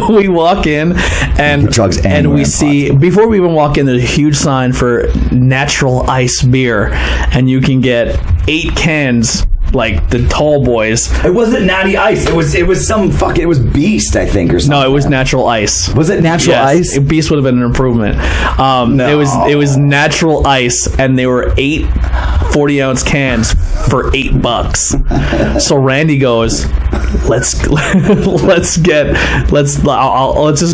S1: we walk in and
S2: drugs
S1: and we see before we even walk in, there's a huge sign for natural ice beer, and you can get 8 cans. Like the tall boys.
S2: It wasn't Natty Ice. It was some fucking. It was Beast, I think, or something.
S1: No, it was Natural Ice.
S2: Was it Natural Ice?
S1: Beast would have been an improvement.
S2: No.
S1: It was Natural Ice, and they were 8 40-ounce cans for $8. So Randy goes, let's just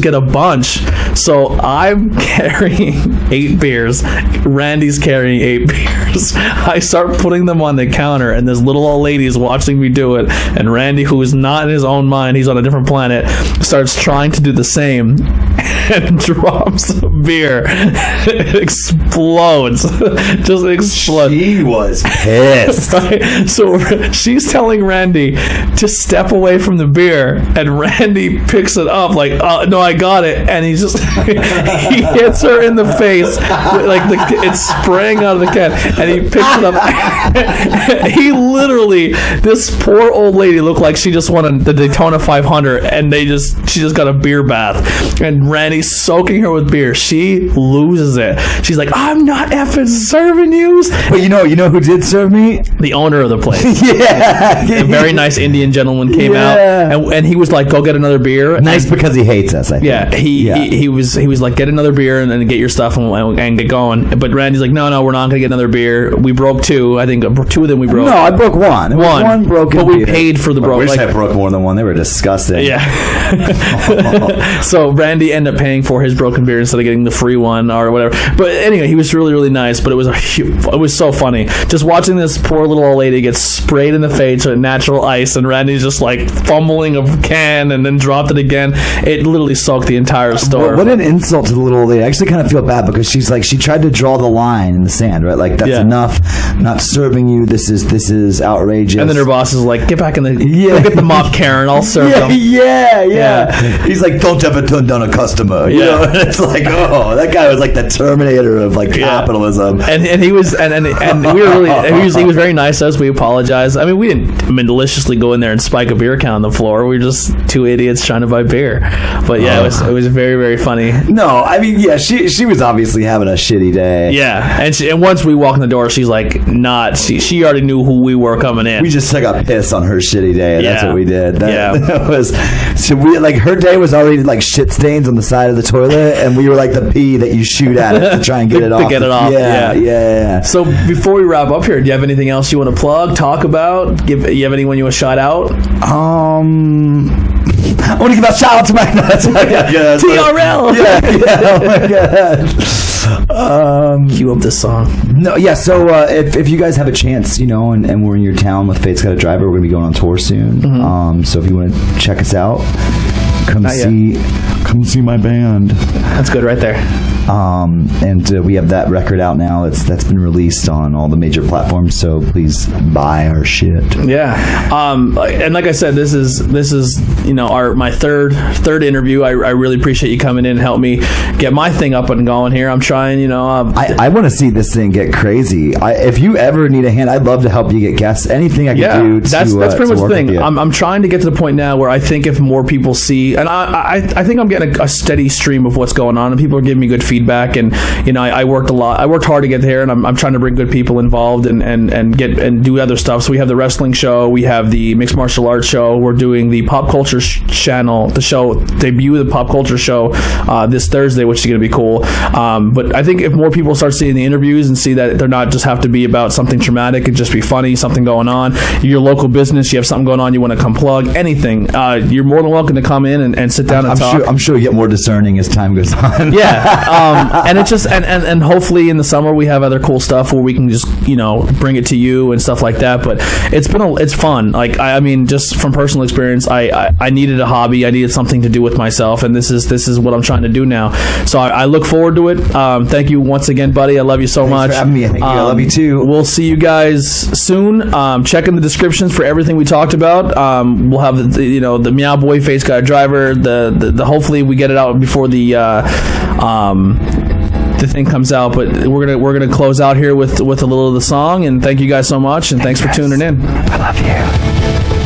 S1: get a bunch. So I'm carrying 8 beers. Randy's carrying 8 beers. I start putting them on the counter, and this little old lady is watching me do it. And Randy, who is not in his own mind, he's on a different planet, starts trying to do the same and drops a beer. It explodes. Just explodes.
S2: She was pissed.
S1: Right? So she's telling Randy to step away from the beer, and Randy picks it up like, oh, no, I got it. And he's just, he hits her in the face. Like it's spraying out of the can, and he picks it up. He literally, this poor old lady looked like she just won the Daytona 500, and she just got a beer bath, and Randy's soaking her with beer. She loses it. She's like, I'm not effing serving you.
S2: But you know who did serve me?
S1: The owner of the place.
S2: Yeah.
S1: A very nice Indian gentleman came out, and he was like, go get another beer.
S2: Nice because he hates us, I think.
S1: Yeah, he was like, get another beer and then get your stuff and get going. But Randy's like, no, we're not going to get another beer. We broke 2. I think 2 of them we broke.
S2: No, I broke 1. It was one broken
S1: but we
S2: beer.
S1: paid for the broke.
S2: I wish I broke more than 1. They were disgusting.
S1: Yeah. So Randy ended up paying for his broken beer instead of getting the free one or whatever. But anyway, he was really, really nice. But it was so funny just watching this poor little old lady get sprayed in the face with Natural Ice, and Randy's just like fumbling a can and then dropped it again. It literally soaked the entire store.
S2: What an insult to the little old lady. I actually kind of feel bad because she's like, she tried to draw the line in the sand, right? Like, that's enough. I'm not serving you. This is outrageous.
S1: And then her boss is like, get back in the go get the mop, Karen. I'll serve them.
S2: Yeah. He's like, don't ever turn down a customer. You know? And it's like, oh, that guy was like the Terminator of like capitalism.
S1: And he was and we were really he was very nice to us. We apologized. I mean, we didn't maliciously go in there and spike a beer can on the floor. We were just 2 idiots trying to buy beer. But yeah, it was very, very funny.
S2: No, I mean, she was obviously having a shitty day.
S1: Yeah, and once we walk in the door, she's like, she already knew who we were coming in.
S2: We just took a piss on her shitty day, and that's what we did. That was,
S1: So
S2: we, like, her day was already like shit stains on the side of the toilet, and we were like the pee that you shoot at it to try and get it off.
S1: To get it off.
S2: Yeah.
S1: So before we wrap up here, do you have anything else you want to plug, talk about? You have anyone you want to shout out?
S2: I want to give a shout out to my
S1: TRL.
S2: Oh my god.
S1: Cue up this song.
S2: No, yeah. So if you guys have a chance, and we're in your town with Fate's Got a Driver, we're gonna be going on tour soon.
S1: Mm-hmm.
S2: So if you want to check us out, come see my band.
S1: That's good right there.
S2: And we have that record out now. That's been released on all the major platforms. So please buy our shit.
S1: Yeah. And like I said, this is my third interview. I really appreciate you coming in and help me get my thing up and going here. I'm trying.
S2: I want to see this thing get crazy. If you ever need a hand, I'd love to help you get guests. Anything I can do.
S1: That's pretty much the thing. I'm trying to get to the point now where I think if more people see, and I think I'm getting a steady stream of what's going on, and people are giving me good feedback. And I worked a lot. I worked hard to get there, and I'm trying to bring good people involved and do other stuff. So we have the wrestling show, we have the mixed martial arts show. We're doing the pop culture channel, the show debut of the pop culture show this Thursday, which is going to be cool. But I think if more people start seeing the interviews and see that they're not just have to be about something traumatic, and just be funny, something going on. Your local business, you have something going on, you want to come plug anything. You're more than welcome to come in in and sit down and talk.
S2: I'm sure you get more discerning as time goes on.
S1: Yeah, and it's just and hopefully in the summer we have other cool stuff where we can just bring it to you and stuff like that. But it's fun. Like I mean, just from personal experience, I needed a hobby. I needed something to do with myself, and this is what I'm trying to do now. So I look forward to it. Thank you once again, buddy. I love you so much.
S2: Thanks for having me. Thank you. I love you too.
S1: We'll see you guys soon. Check in the descriptions for everything we talked about. We'll have the Meow-Boy face guy driver. The hopefully we get it out before the thing comes out. But we're gonna close out here with a little of the song. And thank you guys so much. And thanks for tuning in.
S2: I love you.